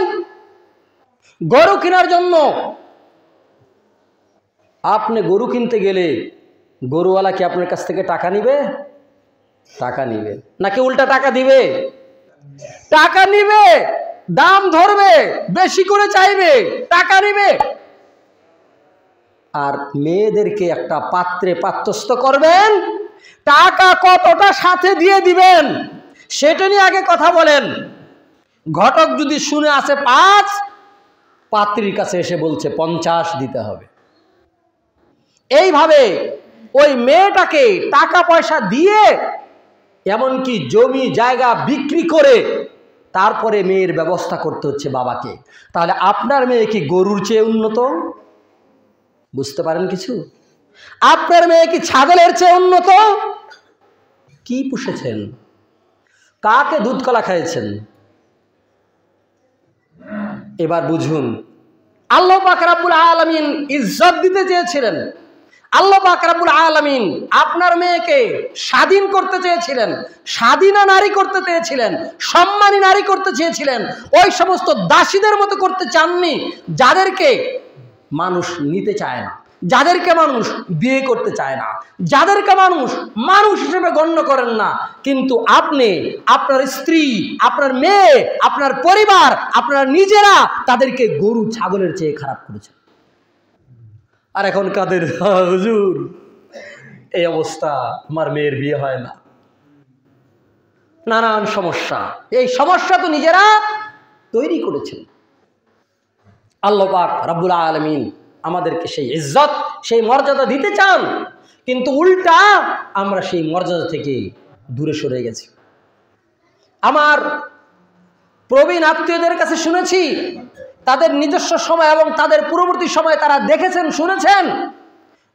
গরু কেনার জন্য, আপনি গরু কিনতে গেলে গরুওয়ালা কি আপনার কাছ থেকে টাকা নিবে? টাকা নিবে নাকি উল্টা টাকা দিবে? টাকা নিবে। দাম ধরবে, বেশি করে চাইবে, টাকা নেবে। আর মেয়েদেরকে একটা পাত্রে পাত্রস্থ করবেন, টাকা কতটা সাথে দিয়ে দিবেন সেটা নিয়ে আগে কথা বলেন। ঘটক যদি শুনে আসে 5, পাত্রীর কাছে এসে বলছে 50 দিতে হবে। এইভাবে ওই মেয়েটাকে টাকা পয়সা দিয়ে, এমনকি জমি জায়গা বিক্রি করে তারপরে মেয়ের ব্যবস্থা করতে হচ্ছে বাবাকে। তাহলে আপনার মেয়ে কি গরুর চেয়ে উন্নত? বুঝতে পারেন কিছু? আপনার মেয়ে কি ছাগলের চেয়ে উন্নত? কি পুষেছেন? কাকে দুধ কলা খাইয়েছেন? এবার বুঝুন, আল্লাহ পাক রব্বুল আলামিন ইজ্জত দিতে চেয়েছিলেন। আল্লাহ পাক রব্বুল আলামিন আপনার মেয়েকে স্বাধীন করতে চেয়েছিলেন, স্বাধীনা নারী করতে চেয়েছিলেন, সম্মানী নারী করতে চেয়েছিলেন। ওই সমস্ত দাসীদের মতো করতে চাননি যাদেরকে মানুষ নিতে চায় না, যাদেরকে মানুষ বিয়ে করতে চায় না, যাদেরকে মানুষ মানুষ হিসেবে গণ্য করেন না। কিন্তু আপনি আপনার স্ত্রী, আপনার মেয়ে, আপনার পরিবার, আপনার নিজেরা তাদেরকে গরু ছাগলের চেয়ে খারাপ করেছেন। আর এখন কাদের হুজুর এই অবস্থা, আমার মেয়ের বিয়ে হয় না, নানান সমস্যা। এই সমস্যা তো নিজেরা তৈরি করেছেন। আল্লাহ পাক রব্বুল আলামিন আমাদেরকে সেই ইজ্জত, সেই মর্যাদা দিতে চান, কিন্তু উল্টা আমরা সেই মর্যাদা থেকে দূরে সরে গেছি। আমার প্রবীণ আত্মীয়দের কাছে শুনেছি, তাদের নিজস্ব সময় এবং তাদের পূর্ববর্তী সময় তারা দেখেছেন, শুনেছেন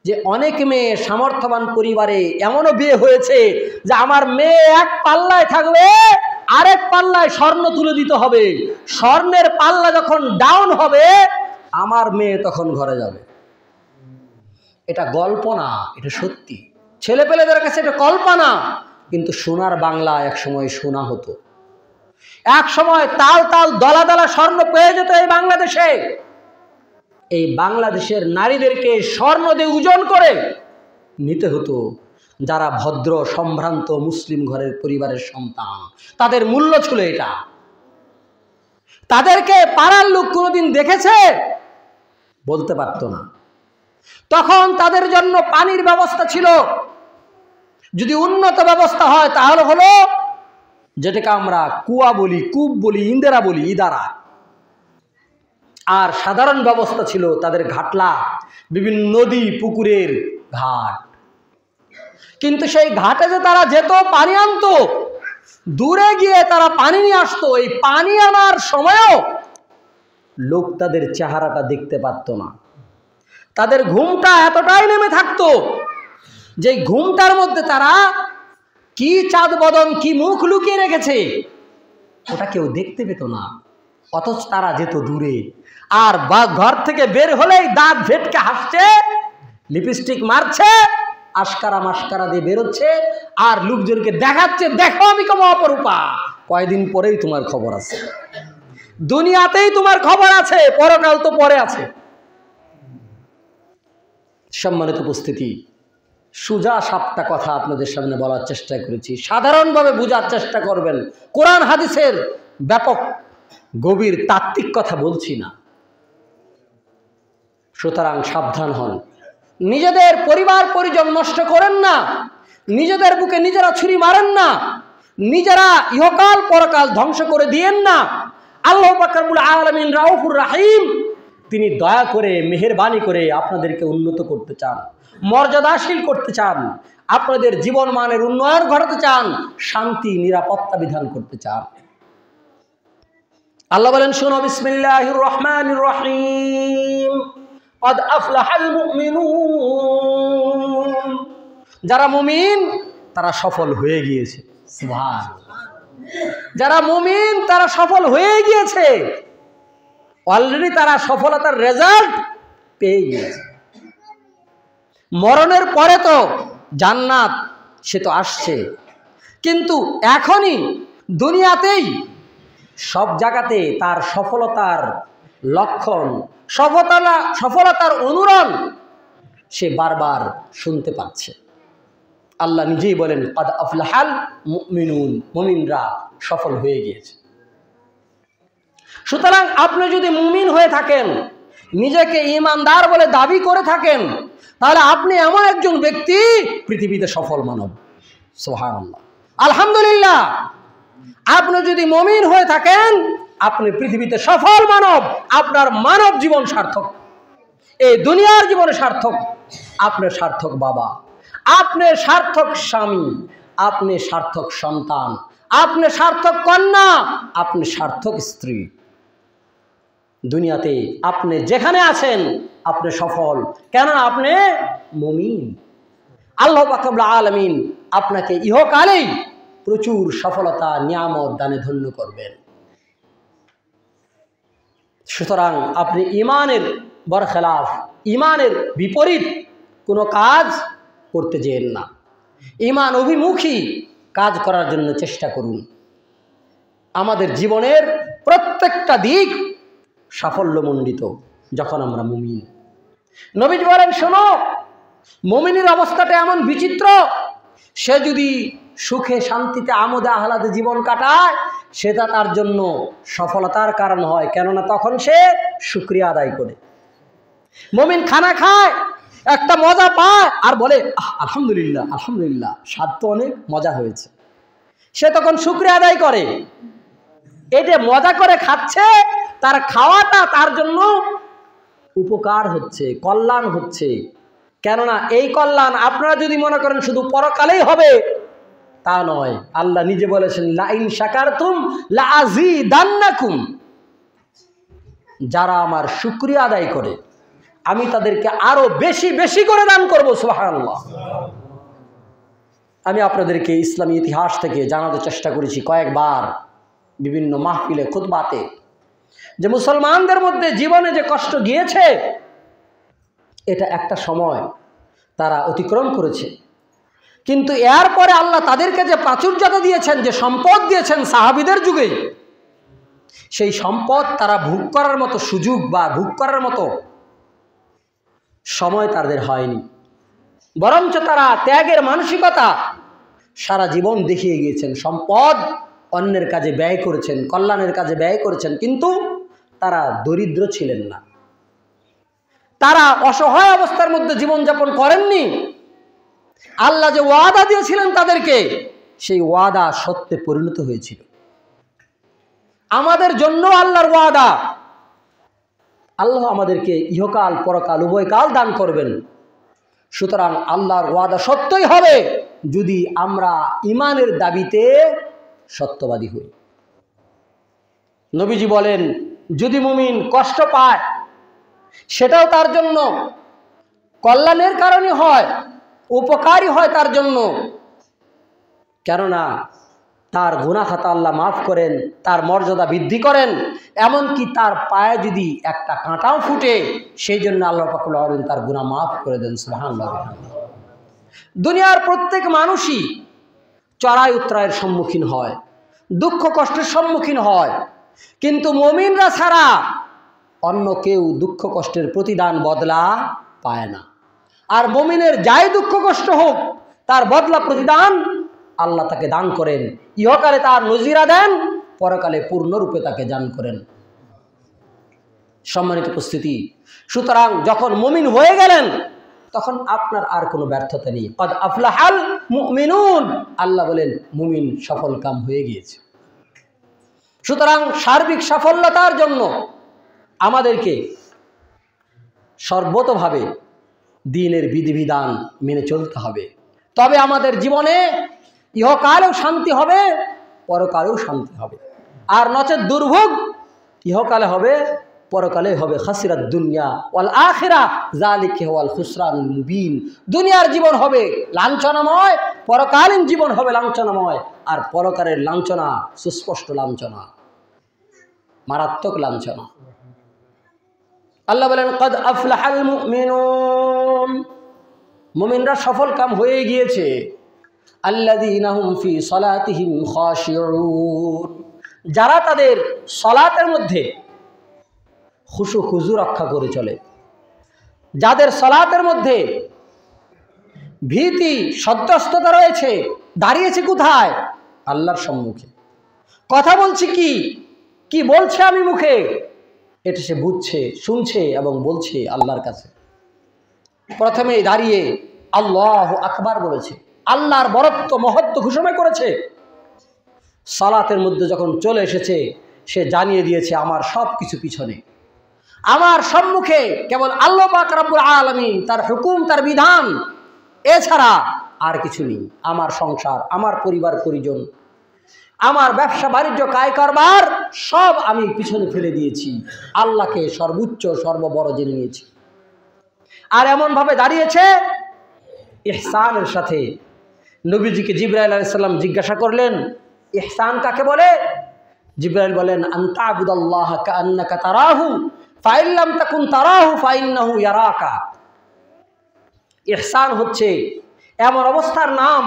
যে অনেক মেয়ে সামর্থ্যবান পরিবারে এমনও বিয়ে হয়েছে যে আমার মেয়ে এক পাল্লায় থাকবে, আরেক পাল্লায় স্বর্ণ তুলে দিতে হবে। স্বর্ণের পাল্লা যখন ডাউন হবে, আমার মেয়ে তখন ঘরে যাবে। এটা গল্প না, এটা সত্যি। ছেলেপেলেদের কাছে এটা কল্পনা, কিন্তু সোনার বাংলা এক সময় শোনা হতো। এক সময় তাল তাল দলা দলা স্বর্ণ পেয়ে যেত এই বাংলাদেশে। এই বাংলাদেশের নারীদেরকে স্বর্ণ দিয়ে ওজন করে নিতে হতো যারা ভদ্র সম্ভ্রান্ত মুসলিম ঘরের পরিবারের সন্তান। তাদের মূল্য ছিল এটা। তাদেরকে পাড়ার লোক কোনোদিন দেখেছে? বলতে পারত না। তখন তাদের জন্য পানির ব্যবস্থা ছিল, যদি উন্নত ব্যবস্থা হয় তাহলে হলো যেটাকে আমরা কুয়া বলি, কূপ বলি, ইন্দিরা বলি, ইদারা। আর সাধারণ ব্যবস্থা ছিল তাদের ঘাটলা, বিভিন্ন নদী পুকুরের ঘাট। কিন্তু সেই ঘাটে যে তারা যেত পানি আনতো, দূরে গিয়ে তারা পানি নিয়ে আসতো, এই পানি আনার সময়ও লোক তাদের চেহারাটা দেখতে পারত না। তাদের ঘুমটা এতটাই নেমে থাকতো যে ঘুমটার মধ্যে তারা কি চাঁদ বদন, কি মুখ লুকিয়ে রেখেছে ওটা কেউ দেখতে পেত না। অথচ তারা যেত দূরে, আর ঘর থেকে বের হলেই দাঁত ভেটকে হাসছে, লিপস্টিক মারছে, আশকারা মাস্কারা দিয়ে বেরোচ্ছে, আর লোকজনকে দেখাচ্ছে, দেখো আমি কেমন অপরূপা। কয়দিন পরেই তোমার খবর আছে, দুনিয়াতেই তোমার খবর আছে, পরকাল তো পরে আছে। সম্মানিত উপস্থিতি, সোজা সাপটা কথা আপনাদের সামনে বলার চেষ্টা করেছি, সাধারণভাবে বোঝার চেষ্টা করবেন। কোরআন হাদিসের ব্যাপক গভীর তাত্ত্বিক কথা বলছি না। সুতরাং সাবধান হন, নিজেদের পরিবার পরিজন নষ্ট করেন না, নিজেদের বুকে নিজেরা ছুরি মারেন না, নিজেরা ইহকাল পরকাল ধ্বংস করে দিয়েন না। আল্লাহ পাক রব্বুল আলামিন রাউফুর রাহিম, তিনি দয়া করে মেহেরবানি করে আপনাদেরকে উন্নত করতে চান, মর্যাদাশীল করতে চান, আপনাদের জীবন মানের উন্নয়ন ঘটাতে চান, শান্তি নিরাপত্তা বিধান করতে চান। আল্লাহ বলেন, শোনো, বিসমিল্লাহির রহমানির রহিম, قد أفلح المؤمنون, যারা মুমিন তারা সফল হয়ে গিয়েছে। সুবহানাল্লাহ। যারা মুমিন তারা সফল হয়ে গিয়েছে, অলরেডি তারা সফলতার রেজাল্ট পেয়ে গিয়েছে। মরণের পরে তো জান্নাত সে তো আসছে, কিন্তু এখনই দুনিয়াতেই সব জায়গাতে তার সফলতার লক্ষণ, সফলতার অনুরণ সে বারবার শুনতে পাচ্ছে। আল্লাহ নিজেই বলেন, কাদ আফলাহাল মুমিনুন, মুমিনরা সফল হয়ে গিয়েছে। সুতরাং আপনি যদি মুমিন হয়ে থাকেন, নিজেকে ঈমানদার বলে দাবি করে থাকেন, তাহলে আপনি এমন একজন ব্যক্তি পৃথিবীতে সফল মানব। সুবহানাল্লাহ, আলহামদুলিল্লাহ। আপনি যদি মুমিন হয়ে থাকেন, আপনি পৃথিবীতে সফল মানব। আপনার মানব জীবন সার্থক, এই দুনিয়ার জীবনে সার্থক। আপনি সার্থক বাবা, আপনি সার্থক স্বামী, আপনি সার্থক সন্তান, আপনি সার্থক কন্যা, আপনি সার্থক স্ত্রী। দুনিয়াতে আপনি যেখানে আছেন আপনি সফল, কেন? আপনি মুমিন। আল্লাহ পাক রব্বুল আলামিন আপনাকে ইহকালেই প্রচুর সফলতা নিয়ামত দানে ধন্য করবেন। সুতরাং আপনি ঈমানের বরখেলাফ, ঈমানের বিপরীত কোনো কাজ করতে যেন না। ঈমান অভিমুখী কাজ করার জন্য চেষ্টা করুন। আমাদের জীবনের প্রত্যেকটা দিক সাফল্যমণ্ডিত যখন আমরা মুমিন। নবীজি বলেন, শোনো, মুমিনের অবস্থাটা এমন বিচিত্র, সে যদি সুখে শান্তিতে আমোদে আহ্লাদে জীবন কাটায়, সেটা তার জন্য সফলতার কারণ হয়, কেননা তখন সে শুকরিয়া আদায় করে। মুমিন খানা খায়, একটা মজা পায় আর বলে আলহামদুলিল্লাহ, আলহামদুলিল্লাহ, স্বাদ তো অনেক, মজা হয়েছে। সে তখন শুকরিয়া আদায় করে। এটা মজা করে খাচ্ছে, তার খাওয়াটা তার জন্য উপকার হচ্ছে, কল্যাণ হচ্ছে। কেননা এই কল্যাণ আপনারা যদি মনে করেন শুধু পরকালেই হবে, তা নয়। আল্লাহ নিজে বলেছেন, লা ইন শাকারতুম লা আযীদান্নাকুম। যারা আমার শুকরিয়া আদায় করে আমি তাদেরকে আরো বেশি বেশি করে দান করব। সুবহানাল্লাহ। আমি আপনাদেরকে ইসলামী ইতিহাস থেকে জানাতে চেষ্টা করেছি কয়েকবার বিভিন্ন মাহফিলে, খুতবাতে, যে মুসলমানদের মধ্যে জীবনে যে কষ্ট গিয়েছে, এটা একটা সময় তারা অতিক্রম করেছে, কিন্তু এরপরে আল্লাহ তাদেরকে যে প্রাচুর্যতা দিয়েছেন, যে সম্পদ দিয়েছেন সাহাবীদের যুগে, সেই সম্পদ তারা ভোগ করার মতো সুযোগ বা ভোগ করার মতো সময় তাদের হয়নি। বরঞ্চ তারা ত্যাগের মানসিকতা সারা জীবন দেখিয়ে গিয়েছেন। সম্পদ অন্যের কাজে ব্যয় করেছেন, কল্যাণের কাজে ব্যয় করেছেন, কিন্তু তারা দরিদ্র ছিলেন না। তারা অসহায় অবস্থার মধ্যে জীবনযাপন করেননি। আল্লাহ যে ওয়াদা দিয়েছিলেন তাদেরকে, সেই ওয়াদা সত্যে পরিণত হয়েছিল। আমাদের জন্য আল্লাহর ওয়াদা, আল্লাহ আমাদেরকে ইহকাল পরকাল উভয় কাল দান করবেন। সুতরাং আল্লাহর ওয়াদা সত্যই হবে যদি আমরা ঈমানের দাবিতে সত্যবাদী হই। নবীজি বলেন, যদি মুমিন কষ্ট পায়, সেটাও তার জন্য কল্যাণের কারণে হয়, উপকারী হয় তার জন্য। কেননা তার গুনাহ খাতা আল্লাহ মাফ করেন, তার মর্যাদা বৃদ্ধি করেন। এমনকি তার পায়ে যদি একটা কাঁটাও ফুটে, সেই জন্য আল্লাহ পাক রব্বুল আলামিন তার গুনাহ মাফ করে দেন। সুবহানাল্লাহ। দুনিয়ার প্রত্যেক মানুষই চড়াই উতরাইয়ের সম্মুখীন হয়, দুঃখ কষ্টের সম্মুখীন হয়, কিন্তু মুমিনরা ছাড়া অন্য কেউ দুঃখ কষ্টের প্রতিদান বদলা পায় না। আর মুমিনের যাই দুঃখ কষ্ট হোক, তার বদলা প্রতিদান আল্লাহ তাকে দান করেন। ইহকালে তার নজিরা দেন, পরকালে পূর্ণরূপে তাকে দান করেন। সম্মানিত উপস্থিতি, সুতরাং যখন মুমিন হয়ে গেলেন, তখন আপনার আর কোনো ব্যর্থতা নেই। কদ আফলাহাল মুমিনুন, আল্লাহ বলেন মুমিন সফল কাম হয়ে গিয়েছে। সুতরাং সার্বিক সাফল্যতার জন্য আমাদেরকে সর্বতভাবে দ্বীনের বিধিবিধান মেনে চলতে হবে। তবে আমাদের জীবনে ইহকালেও শান্তি হবে, পরকালেও শান্তি হবে। আর নচেত দুর্ভোগ ইহকালে হবে, পরকালে হবে খাসিরাত দুনিয়া ওয়াল আখিরা যালিকা ওয়াল খুসরানুল মুবিন। দুনিয়ার জীবন হবে লাঞ্ছনাময়, পরকালীন জীবন হবে লাঞ্ছনাময়। আর পরকালের লাঞ্ছনা সুস্পষ্ট লাঞ্ছনা, মারাত্মক লাঞ্ছনা। আল্লাহ বলেন, কদ আফলাহাল মুমিনুন, মুমিনরা সফল কাম হয়ে গিয়েছে। আল্লাযীনা হুম ফি সালাতিহিম খাশিউন, যারা তাদের সালাতের মধ্যে খুশু খুজু রক্ষা করে চলে, যাদের সালাতের মধ্যে ভীতি সন্ত্রস্ততা রয়েছে। দাঁড়িয়েছে কোথায়? আল্লাহর সম্মুখে। কথা বলছি কি? কি বলছে আমি মুখে, এটা সে বুঝছে, শুনছে এবং বলছে আল্লাহর কাছে। প্রথমে দাঁড়িয়ে আল্লাহু আকবার বলেছে, আল্লাহর বরত্ব মহত্ব ঘোষণা করেছে। সালাতের মধ্যে যখন চলে এসেছে, সে জানিয়ে দিয়েছে আমার সব কিছু পিছনে, আমার সম্মুখে কেবল আল্লাহ পাক রব্বুল আলামিন, তার হুকুম, তার বিধান, এছাড়া আর কিছু নেই। আমার সংসার, আমার পরিবার পরিজন, আমার ব্যবসা বাণিজ্য, কায় কারবার সব আমি পিছনে ফেলে দিয়েছি, আল্লাহকে সর্বোচ্চ সর্ববড় জেনে নিয়েছি। আর এমনভাবে দাঁড়িয়েছে ইহসানের সাথে। নবীজিকে জিবরাইল আলাইহিস সালাম জিজ্ঞাসা করলেন, ইহসান কাকে বলে? জিবরাইল বলেন, আনতা আবুদাল্লাহ কাআন্নাকা তারাহু ফাইন লাম তাকুন তারাহু ফাইন্নাহু ইয়ারাকা। ইহসান হচ্ছে এমন অবস্থার নাম,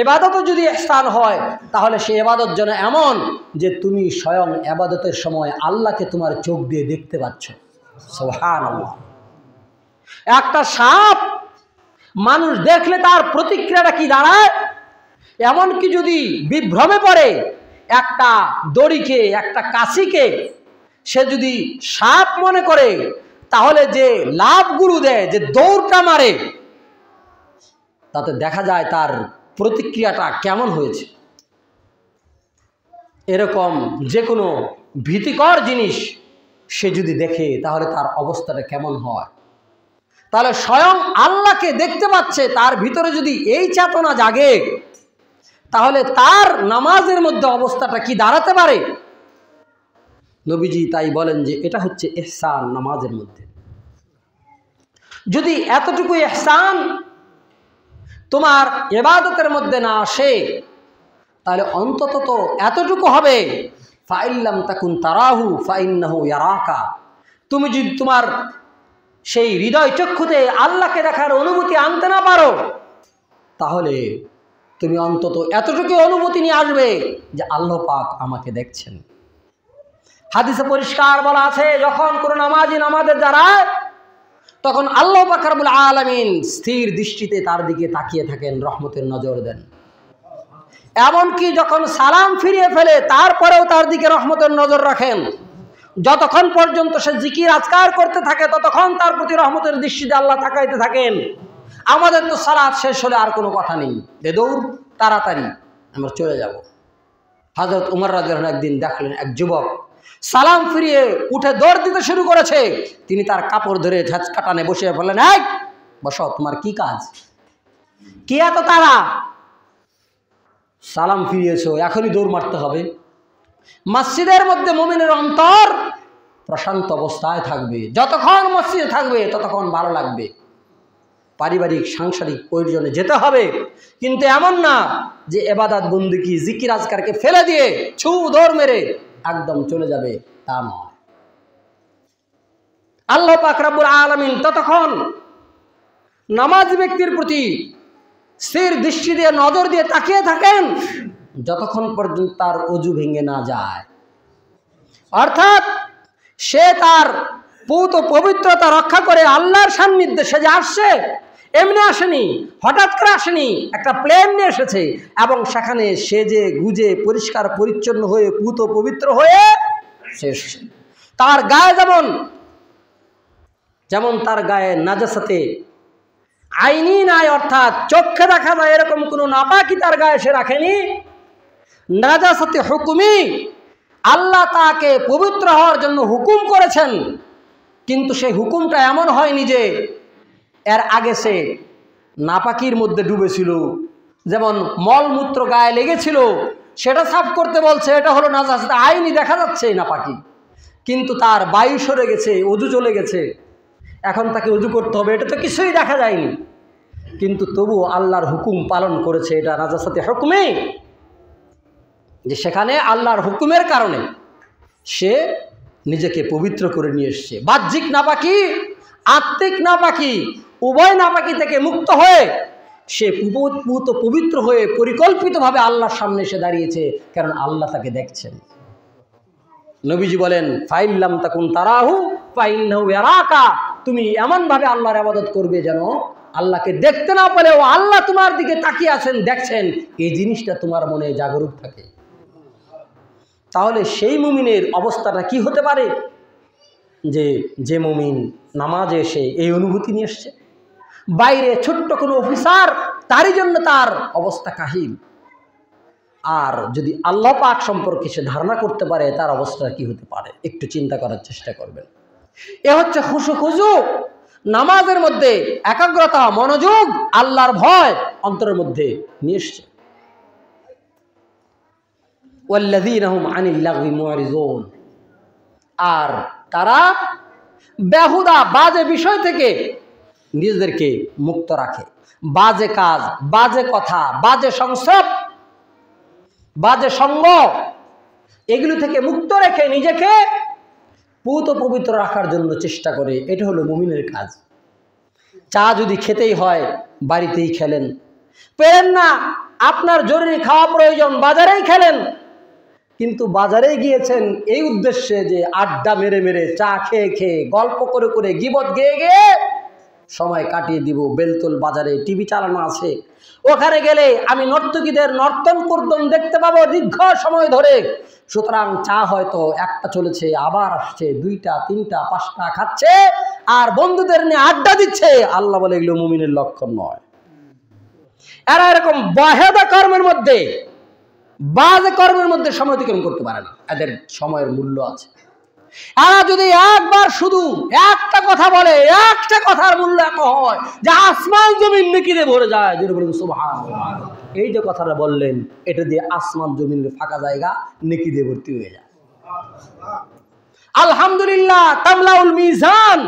ইবাদতও যদি ইহসান হয় তাহলে সে ইবাদত যেন এমন যে তুমি স্বয়ং ইবাদতের সময় আল্লাহকে তোমার চোখ দিয়ে দেখতে পাচ্ছ। সুবহানাল্লাহ। একটা সাপ মানুষ দেখলে তার প্রতিক্রিয়াটা কি দাঁড়ায়, এমনকি যদি বিভ্রমে পড়ে একটা দড়িকে, একটা কাছিকে সে যদি সাপ মনে করে, তাহলে যে লাফগুলো দেয়, যে দৌড়টা মারে, তাতে দেখা যায় তার প্রতিক্রিয়াটা কেমন হয়েছে। এরকম যে কোনো ভীতিকর জিনিস সে যদি দেখে তাহলে তার অবস্থাটা কেমন হয়। তাহলে স্বয়ং আল্লাহকে দেখতে পাচ্ছে, তার ভিতরে যদি এই চেতনা জাগে তাহলে তার নামাজের মধ্যে অবস্থাটা কি দাঁড়াতে পারে। নবীজি তাই বলেন যে এটা হচ্ছে ইহসান নামাজের মধ্যে। যদি এতটুকু ইহসান তোমার ইবাদতের মধ্যে না আসে তাহলে অন্তত তো এতটুকু হবে, ফাইল্লাম তাকুন তারাহু ফাইন্নাহু ইয়ারাকা। তুমি যদি তোমার সেই হৃদয় চক্ষুতে আল্লাহকে দেখার অনুভূতি আনতে না পারো, তাহলে তুমি অন্তত এতটুকু অনুভূতি নিয়ে আসবে যে আল্লাহ পাক আমাকে দেখছেন। হাদিসে পরিষ্কার বলা আছে, যখন কোনো নামাজি নামাজে দাঁড়ায় তখন আল্লাহ পাক রব্বুল আলামিন স্থির দৃষ্টিতে তার দিকে তাকিয়ে থাকেন, রহমতের নজর দেন। এমনকি যখন সালাম ফিরিয়ে ফেলে তারপরেও তার দিকে রহমতের নজর রাখেন। যতক্ষণ পর্যন্ত সে জিকির আজকার করতে থাকে ততক্ষণ তার প্রতি রহমতের দৃষ্টিতে আল্লাহ তাকাইতে থাকেন। আমাদের তো সালাত শেষ হলে আর কোনো কথা নেই, দে দৌড়, তাড়াতাড়ি আমরা চলে যাব। হযরত উমর রাদিয়াল্লাহু আনহু একদিন দেখলেন এক যুবক সালাম ফিরিয়ে উঠে দৌড় দিতে শুরু করেছে। তিনি তার কাপড় ধরে ঝাঁচকা টানে বসিয়ে বললেন, এই বসো, তোমার কি কাজ, কি এত তাড়া? সালাম ফিরিয়েছো, এখনই দৌড় মারতে হবে? মসজিদের মধ্যে মুমিনের অন্তর প্রশান্ত অবস্থায় থাকবে, যতক্ষণ মসজিদে থাকবে ততক্ষণ ভালো লাগবে। পারিবারিক সাংসারিক প্রয়োজনে যেতে হবে, কিন্তু এমন না যে ইবাদত বন্দেগী জিকির আজকারকে ফেলে দিয়ে ছু দৌড় মেরে একদম চলে যাবে, তা নয়। আল্লাহ পাক রব্বুল আলামিন ততক্ষণ নামাজি ব্যক্তির প্রতি স্থির দৃষ্টি দিয়ে নজর দিয়ে তাকিয়ে থাকেন যতক্ষণ পর্যন্ত তার ওযু ভেঙে না যায়। অর্থাৎ সে তার পূত পবিত্রতা রক্ষা করে আল্লাহর সান্নিধ্যে সে যে আসছে, এমনি আসেনি, হঠাৎ করে আসেনি, একটা প্লেন নিয়ে এসেছে এবং সেখানে সে যে গুজে পরিষ্কার পরিচ্ছন্ন হয়ে পূত পবিত্র হয়ে সে এসছে। তার গায়ে যেমন তার গায়ে নাজাসাতে আইনি নাই, অর্থাৎ চোখে দেখা যায় এরকম কোনো নাপাকি তার গায়ে সে রাখেনি। নাজাসাতে হুকুমি, আল্লাহ তাকে পবিত্র হওয়ার জন্য হুকুম করেছেন, কিন্তু সেই হুকুমটা এমন হয়নি যে এর আগে সে নাপাকির মধ্যে ডুবেছিল। যেমন মলমূত্র গায়ে লেগেছিল, সেটা সাফ করতে বলছে, এটা হলো নাজাসাতে আইনি, দেখা যাচ্ছে নাপাকি, কিন্তু তার বায়ু সরে গেছে, ওযু চলে গেছে, এখন তাকে ওযু করতে হবে, এটা তো কিছুই দেখা যায়নি, কিন্তু তবু আল্লাহর হুকুম পালন করেছে। এটা নাজাসাতে হুকুমে, যে সেখানে আল্লাহর হুকুমের কারণে সে নিজেকে পবিত্র করে নিয়ে এসছে। বাহ্যিক নাপাকি, আত্মিক নাপাকি, উভয় নাপাকি থেকে মুক্ত হয়ে সে পবিত্র হয়ে পরিকল্পিতভাবে আল্লাহর সামনে এসে দাঁড়িয়েছে, কারণ আল্লাহ তাকে দেখছেন। নবীজি বলেন, ফাইল্লাম তাকুন তারাহু ফাইন্নাহু ইয়ারাকা। তুমি এমনভাবে আল্লাহর ইবাদত করবে যেন আল্লাহকে দেখতে না পেলেও আল্লাহ তোমার দিকে তাকিয়ে আছেন, দেখছেন, এই জিনিসটা তোমার মনে জাগরুক থাকে। তাহলে সেই মুমিনের অবস্থাটা কি হতে পারে? যে মুমিন নামাজে এসে এই অনুভূতি নিয়ে এসছে, বাইরে ছোট্ট কোনো অফিসার তারই জন্য তার অবস্থা কাহিল, আর যদি আল্লাহ পাক সম্পর্কে সে ধারণা করতে পারে তার অবস্থা কি হতে পারে, একটু চিন্তা করার চেষ্টা করবেন। এ হচ্ছে খুশু নামাজের মধ্যে একাগ্রতা, মনোযোগ, আল্লাহর ভয় অন্তরের মধ্যে নিয়ে এসছে। ওয়াল্লাযীনা হুম আনিল লাগবি মুরিজুন, আর তারা বেহুদা বাজে বিষয় থেকে নিজেদেরকে মুক্ত রাখে। বাজে কাজ, বাজে কথা, বাজে সংস্রব, বাজে সঙ্গ, এগুলো থেকে মুক্ত রেখে নিজেকে পুত পবিত্র রাখার জন্য চেষ্টা করে। এটা হলো মুমিনের কাজ। চা যদি খেতেই হয় বাড়িতেই খেলেন, পেলেন না আপনার জরুরি খাওয়া প্রয়োজন বাজারেই খেলেন, কিন্তু বাজারে গিয়েছেন এই উদ্দেশ্যে যে আড্ডা মেরে মেরে, চা খেয়ে খেয়ে, গল্প করে করে, গীবত গেয়ে গেয়ে সময় কাটিয়ে দিব। বেলতল বাজারে টিভি চালানো আছে, ওখানে গেলে আমি নর্তকীদের নর্তন কর্তন দেখতে পাবো দীর্ঘ সময় ধরে। সুতরাং চা হয়তো একটা চলেছে, আবার আসছে, দুইটা, তিনটা, পাঁচটা খাচ্ছে আর বন্ধুদের নিয়ে আড্ডা দিচ্ছে। আল্লাহ বলে এগুলো মুমিনের লক্ষণ নয়। এরা এরকম বাহেদা কর্মের মধ্যে, বাজে কর্মের মধ্যে সময় অতিক্রম করতে পারে না। এদের সময়ের মূল্য আছে। এরা যদি একবার শুধু একটা কথা বলে, একটা কথার মূল্য এত হয় যে আসমান জমিন নেকিতে ভরে যায়। যেটা বলেন সুবহানাল্লাহ, এই যে কথাটা বললেন এটা দিয়ে আসমান জমিনের ফাঁকা জায়গা নেকি দিয়ে ভর্তি হয়ে যায়। আলহামদুলিল্লাহ তামলাউল মিজান,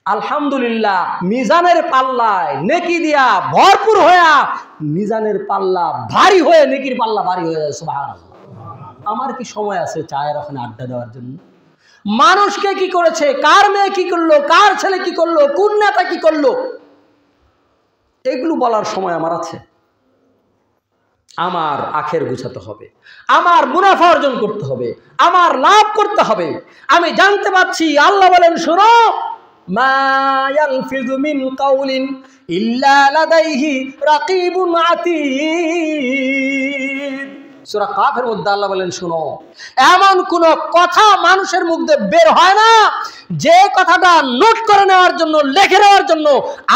আলহামদুলিল্লাহ মিজানের পাল্লায় নেকি দিয়া ভরপুর হয়ে, মিজানের পাল্লা ভারী হয়ে, নেকির পাল্লা ভারী হয়ে যায়। সুবহানাল্লাহ। আমার কি সময় আছে চায়ের ওখানে আড্ডা দেওয়ার জন্য? মানুষকে কি করেছে, কার মেয়ে কি করলো, কার ছেলে কি করলো, কোন নেতা কি করলো, এগুলো বলার সময় আমার আছে? আমার আখের গুছাতে হবে, আমার মুনাফা অর্জন করতে হবে, আমার লাভ করতে হবে। আমি জানতে পারছি আল্লাহ বলেন শোনো, মা ইয়ালফিযু মিন কাউলিন ইল্লা লাদাইহি রাকিবুন আতীদ। সূরা কাফের মধ্যে আল্লাহ বলেন শোনো, এমন কোন কথা মানুষের মুখ দিয়ে বের হয় না যে কথাটা নোট করে নেওয়ার জন্য, লিখে নেওয়ার জন্য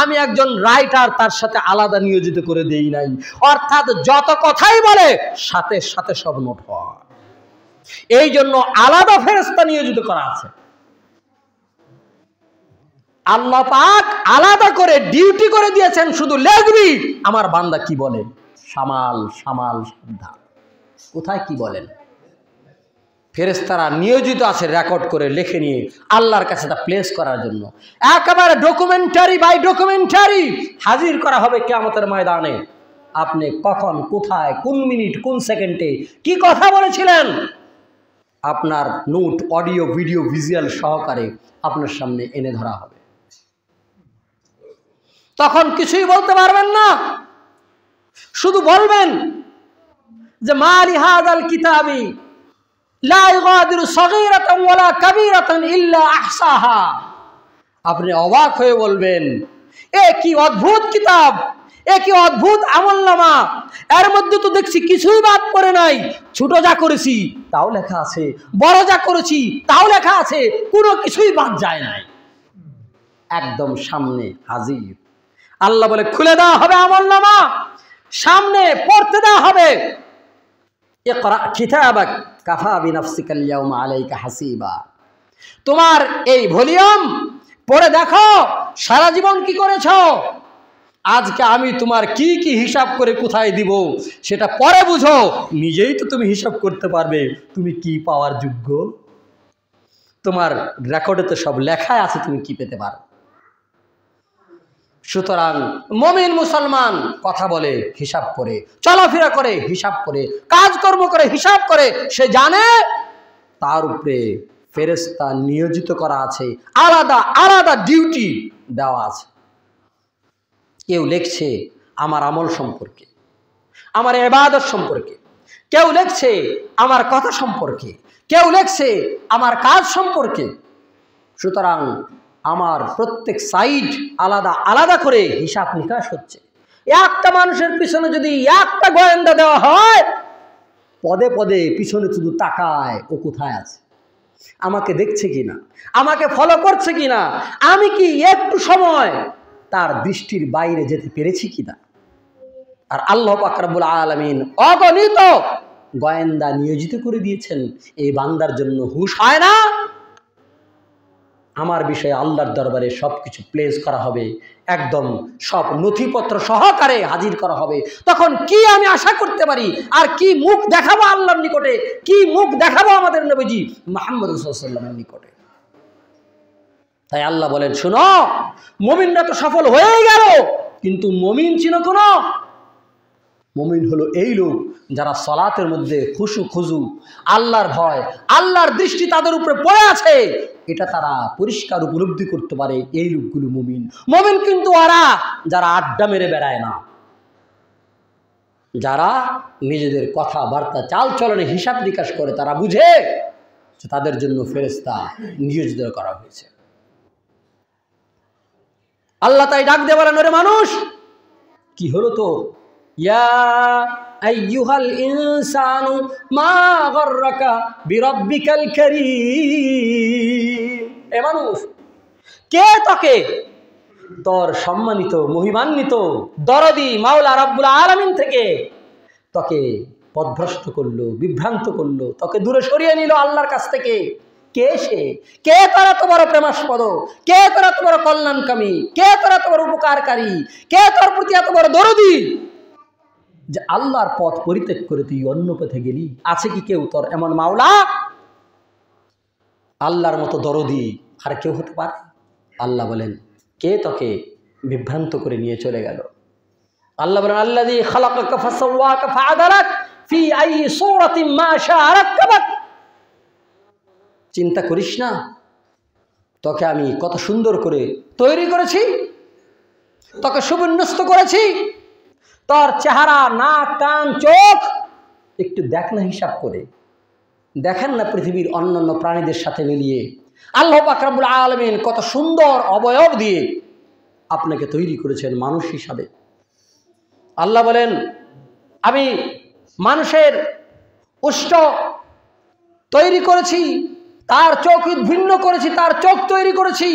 আমি একজন রাইটার তার সাথে আলাদা নিয়োজিত করে দেই নাই। অর্থাৎ যত কথাই বলে সাথে সাথে সব নোট হয়। এই জন্য আলাদা ফেরেশতা নিয়োজিত করা আছে। আল্লাহ পাক আলাদা করে ডিউটি করে দিয়েছেন, শুধু লিখবি আমার বান্দা কি বলে, সামাল সামাল সাবধান, কোথায় কি বলেন। ফেরেশতারা নিয়োজিত আছে রেকর্ড করে লিখে নিয়ে আল্লাহর কাছে তা প্লেস করার জন্য। একেবারে ডকুমেন্টারি বাই ডকুমেন্টারি হাজির করা হবে কিয়ামতের ময়দানে। আপনি কখন, কোথায়, কোন মিনিট, কোন সেকেন্ডে কি কথা বলেছিলেন, আপনার নোট, অডিও, ভিডিও, ভিজুয়াল সহকারে আপনার সামনে এনে ধরা হবে। তখন কিছুই বলতে পারবেন না, শুধু বলবেন যে মা লিহাযাল কিতাবি লা ইগাদিরু সগীরাতান ওয়ালা কাবীরাতান ইল্লা আহসাহা। আপনি অবাক হয়ে বলবেন এ কি অদ্ভুত কিতাব, এ কি অদ্ভুত আমলনামা, এর মধ্যে তো দেখছি কিছুই বাদ পড়ে নাই। ছোট যা করেছি তাও লেখা আছে, বড় যা করেছি তাও লেখা আছে, কোনো কিছুই বাদ যায় নাই, একদম সামনে হাজির। আল্লাহ বলে খুলে দেওয়া হবে আমলনামা, সামনে পড়তে দেওয়া হবে। ইকরা কিতাবাক কাফা বিনাফসিকাল ইয়াউমা আলাইকা হাসিবা। তোমার এই ভলিউম পড়ে দেখো সারা জীবন কি করেছো। আজকে আমি তোমার কি কি হিসাব করে কোথায় দিব সেটা পরে বুঝো, নিজেই তো তুমি হিসাব করতে পারবে তুমি কি পাওয়ার যোগ্য। তোমার রেকর্ডে তো সব লেখায় আছে তুমি কি পেতে পারো। সুতরাং মুমিন মুসলমান কথা বলে হিসাব করে, চলাফেরা করে হিসাব করে, কাজকর্ম করে হিসাব করে। সে জানে তার উপরে ফেরেশতা নিয়োজিত করা আছে, আলাদা আলাদা ডিউটি দেওয়া আছে। কেউ লিখছে আমার আমল সম্পর্কে, আমার ইবাদত সম্পর্কে, কেউ লিখছে আমার কথা সম্পর্কে, কেউ লিখছে আমার কাজ সম্পর্কে। সুতরাং আমার প্রত্যেক সাইড আলাদা আলাদা করে হিসাব নিকাশ হচ্ছে। একটা মানুষের পিছনে যদি একটা গোয়েন্দা দেওয়া হয় পদে পদে পিছনে শুধু তাকায় ও কোথায় আছে, আমাকে দেখছে কিনা, আমাকে ফলো করছে কিনা, আমি কি একটু সময় তার দৃষ্টির বাইরে যেতে পেরেছি কিনা। আর আল্লাহ পাক রব্বুল আলামিন অগণিত গোয়েন্দা নিয়োজিত করে দিয়েছেন এই বান্দার জন্য। হুশ হয় না, আমার বিষয়ে আল্লাহর দরবারে সব কিছু প্লেস করা হবে, একদম সব নথিপত্র সহকারে হাজির করা হবে। তখন কি আমি আশা করতে পারি, আর কি মুখ দেখাবো আল্লাহর নিকটে, কি মুখ দেখাবো আমাদের নবীজি মুহাম্মদ সাল্লাল্লাহু আলাইহি ওয়াসাল্লামের নিকটে। তাই আল্লাহ বলেন, শোনো, মুমিনরা তো সফল হয়ে গেল, কিন্তু মুমিন ছিল কোন? মুমিন হলো এই লোক যারা সালাতের মধ্যে খুশু খুজু, আল্লাহর ভয়, আল্লাহর দৃষ্টি তাদের উপরে পড়ে আছে, এটা তারা পরিষ্কার উপলব্ধি করতে পারে। এই লোকগুলো মুমিন। মুমিন কিন্তু ওরা যারা আড্ডা মেরে বেড়ায় না, যারা নিজেদের কথাবার্তা চাল চলনে হিসাব নিকাশ করে, তারা বুঝে যে তাদের জন্য ফেরেশতা নিয়োজিত করা হয়েছে। আল্লাহ তাই ডাক দিয়ে বলেন, ওরে মানুষ, কি হলো তো? ইয়া আইয়ুহাল ইনসানু মা গাররাকা বিরাব্বিকাল কারীম। এ মানুষ, কে তোকে তোর সম্মানিত মহিমান্বিত দরদি মাওলা রাব্বুল আলামিন থেকে তোকে পথভ্রষ্ট করলো, বিভ্রান্ত করলো, তোকে দূরে সরিয়ে নিল আল্লাহর কাছ থেকে? কে সে? কে তোর এত বড় প্রেমাস্পদ? কে তোর এত বড় কল্যাণকামী? কে তোর এত বড় উপকারকারী? কে তোর প্রতি এত বড় দরদি যে আল্লাহর পথ পরিত্যাগ করে তুই অন্য পথে গেলি? আছে কি কেউ তোর এমন মাওলা? আল্লাহর মতো দরদি আর কেউ হতে পারে? আল্লাহ বলেন, কে তোকে বিভ্রান্ত করে নিয়ে চলে গেল? আল্লাহ বলেন, আল্লাযী খালাকাকা ফাসাওয়াকা ফাআদালাক ফি আইয়ি সূরাতিন মা শাআ রাক্কাবাক। চিন্তা করিস না, তোকে আমি কত সুন্দর করে তৈরি করেছি, তোকে সুবিন্যস্ত করেছি। তোর চেহারা, নাক, কান, চোখ একটু দেখ না, হিসাব করে দেখেন না পৃথিবীর অন্যান্য প্রাণীদের সাথে মিলিয়ে আল্লাহ পাক রব্বুল আলামিন কত সুন্দর অবয়ব দিয়ে আপনাকে তৈরি করেছেন মানুষ হিসাবে। আল্লাহ বলেন, আমি মানুষের উষ্ঠ তৈরি করেছি, তার চোখ ভিন্ন করেছি, তার চোখ তৈরি করেছি,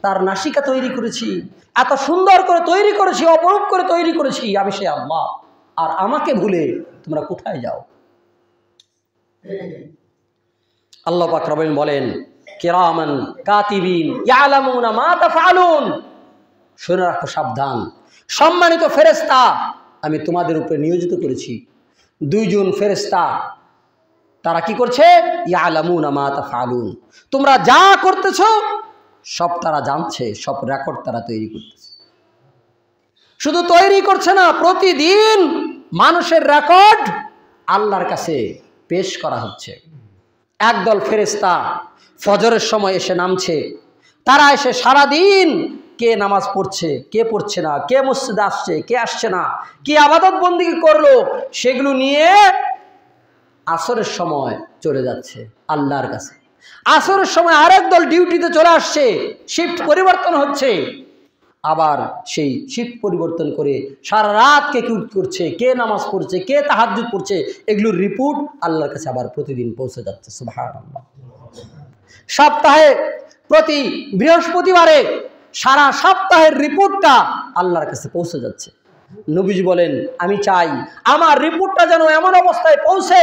তার নাসিকা তৈরি করেছি, এত সুন্দর করে তৈরি করেছি, অপরূপ করে তৈরি করেছি। আমি সে আল্লাহ। আর আমাকে ভুলে তোমরা কোথায় যাও? আল্লাহ পাক রব্বুল বলেন, কিরামান কাতিবিন ইয়ালামুনা মা তাফআলুন। শুনে রাখো, সাবধান, সম্মানিত ফেরেশতা আমি তোমাদের উপরে নিয়োজিত করেছি। দুইজন ফেরেশতা, তারা কি করছে? ইয়ালামুনা মা তাফআলুন, তোমরা যা করতেছো সব তারা জানছে, সব রেকর্ড তারা তৈরি করতেছে। শুধু তৈরি করছে না, প্রতিদিন মানুষের রেকর্ড আল্লাহর কাছে পেশ করা হচ্ছে। একদল ফেরেশতা ফজরের সময় এসে নামছে, তারা এসে সারাদিন কে নামাজ পড়ছে, কে পড়ছে না, কে মসজিদে আসছে, কে আসছে না, কি ইবাদত বন্দেগী করলো, সেগুলো নিয়ে আসরের সময় চলে যাচ্ছে আল্লাহর কাছে। আসরের সময় আরেক দল ডিউটিতে চলে আসছে, শিফট পরিবর্তন হচ্ছে, আবার সেই শিফট পরিবর্তন করে সারা রাত কে কি করছে, কে নামাজ পড়ছে, কে তাহাজ্জুদ পড়ছে, এগুলোর রিপোর্ট আল্লাহর কাছে আবার প্রতিদিন পৌঁছে যাচ্ছে। সুবহানাল্লাহ। সপ্তাহে প্রতি বৃহস্পতিবারে সারা সপ্তাহের রিপোর্টটা আল্লাহর কাছে পৌঁছে যাচ্ছে। নবীজি বলেন, আমি চাই আমার রিপোর্টটা যেন এমন অবস্থায় পৌঁছে,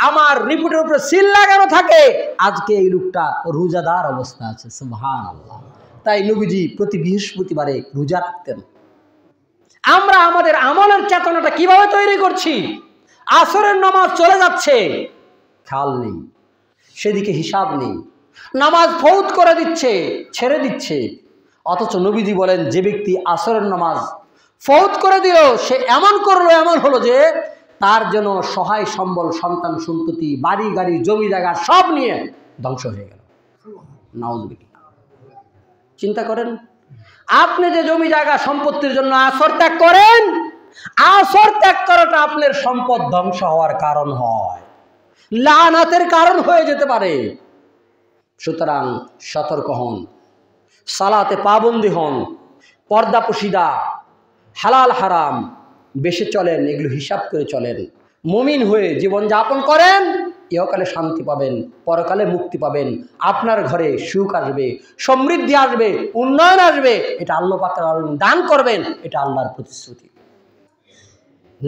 আমার রিপোর্টের উপরে সিল লাগানো থাকে আজকে এই লোকটা রোজাদার অবস্থা আছে। সুবহানাল্লাহ। তাই নবীজি প্রতি বৃহস্পতিবারে রোজা রাখতেন। আমরা আমাদের আমলের চেতনাটা কিভাবে তৈরি করছি? আসরের নামাজ চলে যাচ্ছে, খেয়াল নেই, সেদিকে হিসাব নেই, নামাজ ফৌত করে দিচ্ছে, ছেড়ে দিচ্ছে। অথচ নবীজি বলেন, যে ব্যক্তি আসরের নামাজ ফৌত করে দিল, সে এমন করলো, এমন হলো যে তার জন্য সহায় সম্বল, সন্তান সন্ততি, বাড়ি গাড়ি, জমি জায়গা সব নিয়ে ধ্বংস হয়ে গেল। নাউযুবিল্লাহ। চিন্তা করেন, আপনি যে জমি জায়গা সম্পত্তির জন্য আসর ত্যাগ করেন, আসর ত্যাগ করাটা আপনার সম্পদ ধ্বংস হওয়ার কারণ হয়, লানাতের কারণ হয়ে যেতে পারে। সুতরাং সতর্ক হন, সালাতে পাবন্দি হন, পর্দা পুশিদা, হালাল হারাম বেশি চলেন, এগুলো হিসাব করে চলেন। মুমিন হয়ে জীবনযাপন করেন, ইহকালে শান্তি পাবেন, পরকালে মুক্তি পাবেন। আপনার ঘরে সুখ আসবে, সমৃদ্ধি আসবে, উন্নয়ন আসবে। এটা আল্লাহ পাক দান করবেন, এটা আল্লাহর প্রতিশ্রুতি।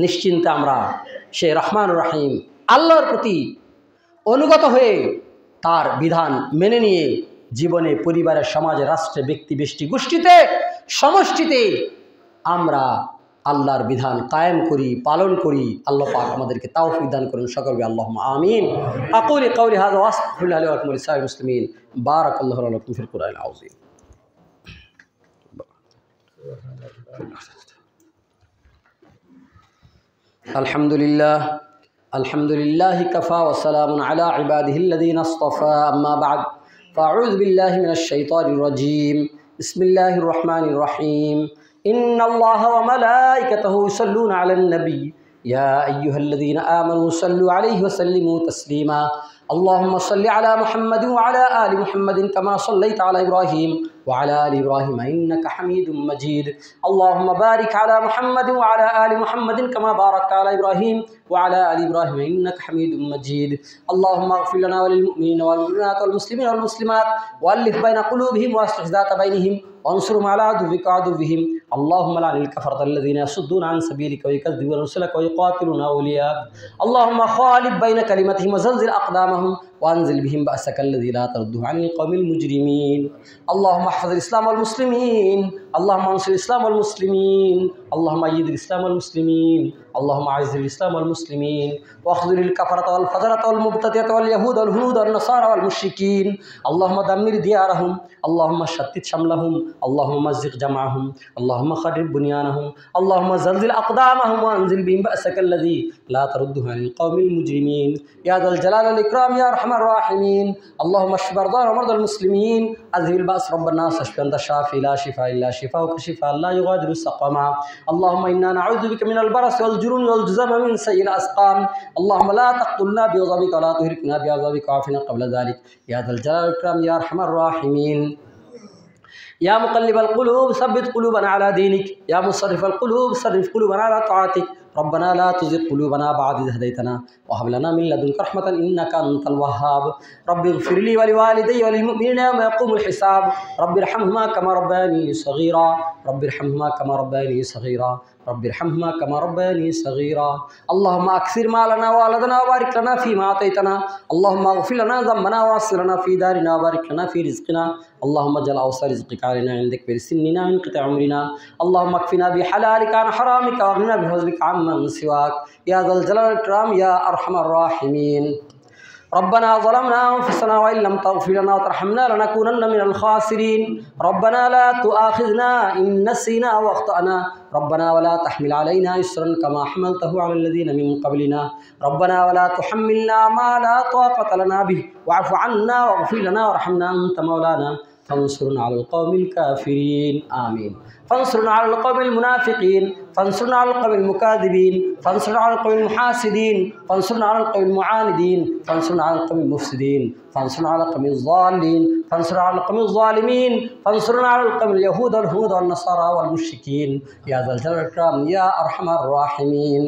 নিশ্চিন্তে আমরা সে রহমান রহিম আল্লাহর প্রতি অনুগত হয়ে তার বিধান মেনে নিয়ে জীবনে, পরিবারে, সমাজে, রাষ্ট্রে, ব্যক্তি, ব্যষ্টি, গোষ্ঠীতে, সমষ্টিতে আমরা আল্লাহর বিধান কায়েম করি, পালন করি। আল্লাহ পাক আমাদেরকে তাওফিক দান করুন। সকলকে আল্লাহুম্মা আমিন। আকুলি কাউলি হাযা ওয়া আস্তাগফিরুল্লাহ লি ওয়া লাকুম ওয়া লিসাইরিল মুসলিমিন। বারাকাল্লাহু লাকুম ফিল কুরআনিল আযীম। আলহামদুলিল্লাহ কাফা ওয়া সালামুন আলা ইবাদিহিল্লাযীনা ইসতাফা, আম্মা বা'দ। ফাআউযু বিল্লাহি মিনাশ শাইতানির রাজীম। বিসমিল্লাহির রহমানির রহিম। ইন্নাল্লাহা ওয়া মালাইকাতাহু ইউসাল্লুনা আলান নবী ইয়া আইয়ুহাল্লাযীনা আমানু সাল্লু আলাইহি ওয়া সাল্লিমু তাসলিমা। اللهم صل على محمد وعلى آل محمد كما صليت على إبراهيم وعلى آل إبراهيم إنك حميد مجيد. اللهم بارك على محمد وعلى آل محمد كما باركت على إبراهيم وعلى آل إبراهيم إنك حميد مجيد. اللهم اغفر لنا وللمؤمنين والمؤمنات والمسلمين والمسلمات وألف بين قلوبهم وأصلح ذات بينهم وانصرهم على عدوك وعدوهم. اللهم لعن الكفرة الذين يصدون عن سبيلك ويكذبون رسلك ويقاتلون أولياءك. اللهم خالف بين كلمتهم وزلزل أقدامهم وأنزل بهم بأسك الذي لا ترده عن القوم المجرمين. اللهم احفظ الإسلام والمسلمين. اللهم انصر الإسلام والمسلمين. اللهم أيد الإسلام والمسلمين. اللهم أعز الإسلام والمسلمين واخذل الكفرة والفجرة والمبتدعة واليهود والهنود والنصارى والمشركين. اللهم دمر ديارهم. اللهم شتت شملهم. اللهم مزق جمعهم. اللهم خرب بنيانهم. اللهم زلزل أقدامهم وأنزل بهم بأسك الذي لا ترده عن القوم المجرمين. يا ذا الجلال والإكرام يا أرحم الراحمين. اللهم اشف مرضانا ومرضى المسلمين. أذهب البأس رب الناس اشف أنت الشافي لا شفاء إلا شفاؤك شفاء لا يغادر سقما. اللهم إنا نعوذ بك من البرص والجنون والجذام من سيء الأسقام. اللهم لا تقتلنا بغضبك ولا تهلكنا بعذابك وعافنا قبل ذلك يا ذا الجلال والإكرام يا أرحم الراحمين. يا مقلب القلوب ثبت قلوبنا على دينك. يا مصرف القلوب صرف قلوبنا على طاعتك. ربنا لا تزغ قلوبنا بعد إذ هديتنا وهب لنا من لدنك رحمة إنك أنت الوهاب. رب اغفر لي ولوالدي وللمؤمنين يوم يقوم الحساب. رب ارحمهما كما ربياني صغيرا. رب ارحمهما كما ربياني صغيرا. رب ارحمهما كما ربياني صغيرا. اللهم أكثر مالنا وولدنا وبارك لنا فيما أعطيتنا. اللهم اغفر لنا ذنبنا واغفر لنا في دارنا وبارك لنا في رزقنا. اللهم اجعل أوصى رزقك علينا عندك برسننا وانقطع عمرنا. اللهم اكفنا بحلالك عن حرامك واغننا بفضلك عمن سواك يا ذا الجلال والإكرام يا أرحم الراحمين. ربنا ظلمنا أنفسنا وإن لم تغفر لنا وترحمنا لنكونن من الخاسرين. ربنا لا تؤاخذنا إن نسينا وأخطأنا. ربنا ولا تحمل علينا إصرا كما حملته على الذين من قبلنا. ربنا ولا تحملنا ما لا طاقة لنا به واعف عنا واغفر لنا وارحمنا أنت مولانا فانصرنا على القوم الكافرين. آمين. فانصرنا على القوم المنافقين. فانصرنا على القوم المكاذبين. فانصرنا على القوم المحاسدين. فانصرنا على القوم المعاندين. فانصرنا على القوم المفسدين. فانصرنا على القوم الضالين. فانصرنا على القوم الظالمين. فانصرنا على القوم اليهود والهنود والنصارى والمشركين يا ذا الجلال والإكرام يا أرحم الراحمين.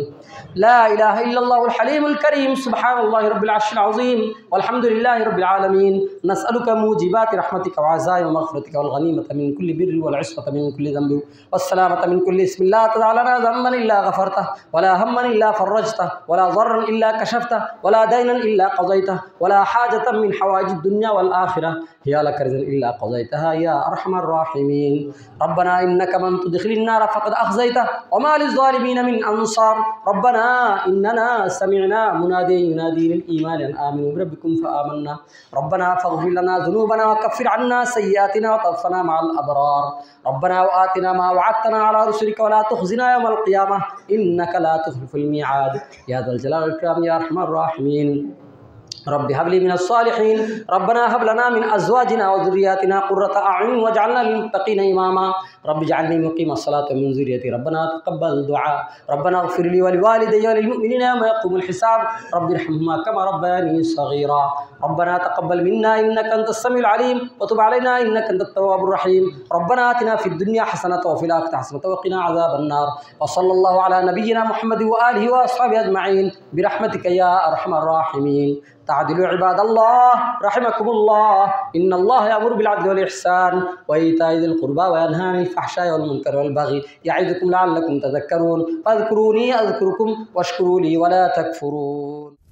لا إله إلا الله الحليم الكريم. سبحان الله رب العرش العظيم والحمد لله رب العالمين. نسألك موجبات رحمتك وعزائم مغفرتك والغنيمة من كل بر والعصمة من كل ذنب والسلامة من كل اسم. لا تدع لنا ذنبا إلا غفرته ولا هما إلا فرجته ولا ضرا إلا كشفته ولا دينا إلا قضيته ولا حاجة من حوائج الدنيا والآخرة هي لك رزق إلا قضيتها يا أرحم الراحمين. ربنا إنك من تدخل النار فقد أخزيته وما للظالمين من أنصار. ربنا إننا سمعنا مناديا ينادي للإيمان أن آمنوا بربكم فآمنا. ربنا فاغفر لنا ذنوبنا وكفر عنا سيئاتنا وتوفنا مع الأبرار. ربنا وآتنا ما وعدتنا على رسلك ولا تخزنا يوم القيامة إنك لا تخلف الميعاد يا ذا الجلال والإكرام يا أرحم الراحمين. رب هب لي من الصالحين. ربنا هب لنا من أزواجنا وذرياتنا قرة أعين واجعلنا للمتقين إماما. رب اجعلني مقيم الصلاة ومن ذريتي ربنا تقبل دعاء ربنا اغفر لي ولوالدي وللمؤمنين يوم يقوم الحساب رب ارحمهما كما ربياني صغيرا ربنا تقبل منا إنك أنت السميع العليم وتب علينا إنك أنت التواب الرحيم ربنا آتنا في الدنيا حسنة وفي الآخرة حسنة وقنا عذاب النار وصلى الله على نبينا محمد وآله وأصحابه أجمعين برحمتك يا أرحم الراحمين تعدلوا عباد الله رحمكم الله إن الله يأمر بالعدل والإحسان وإيتاء ذي القربى وينهى عن الفحشاء والمنكر والبغي يعظكم لعلكم تذكرون فاذكروني أذكركم واشكروا لي ولا تكفرون.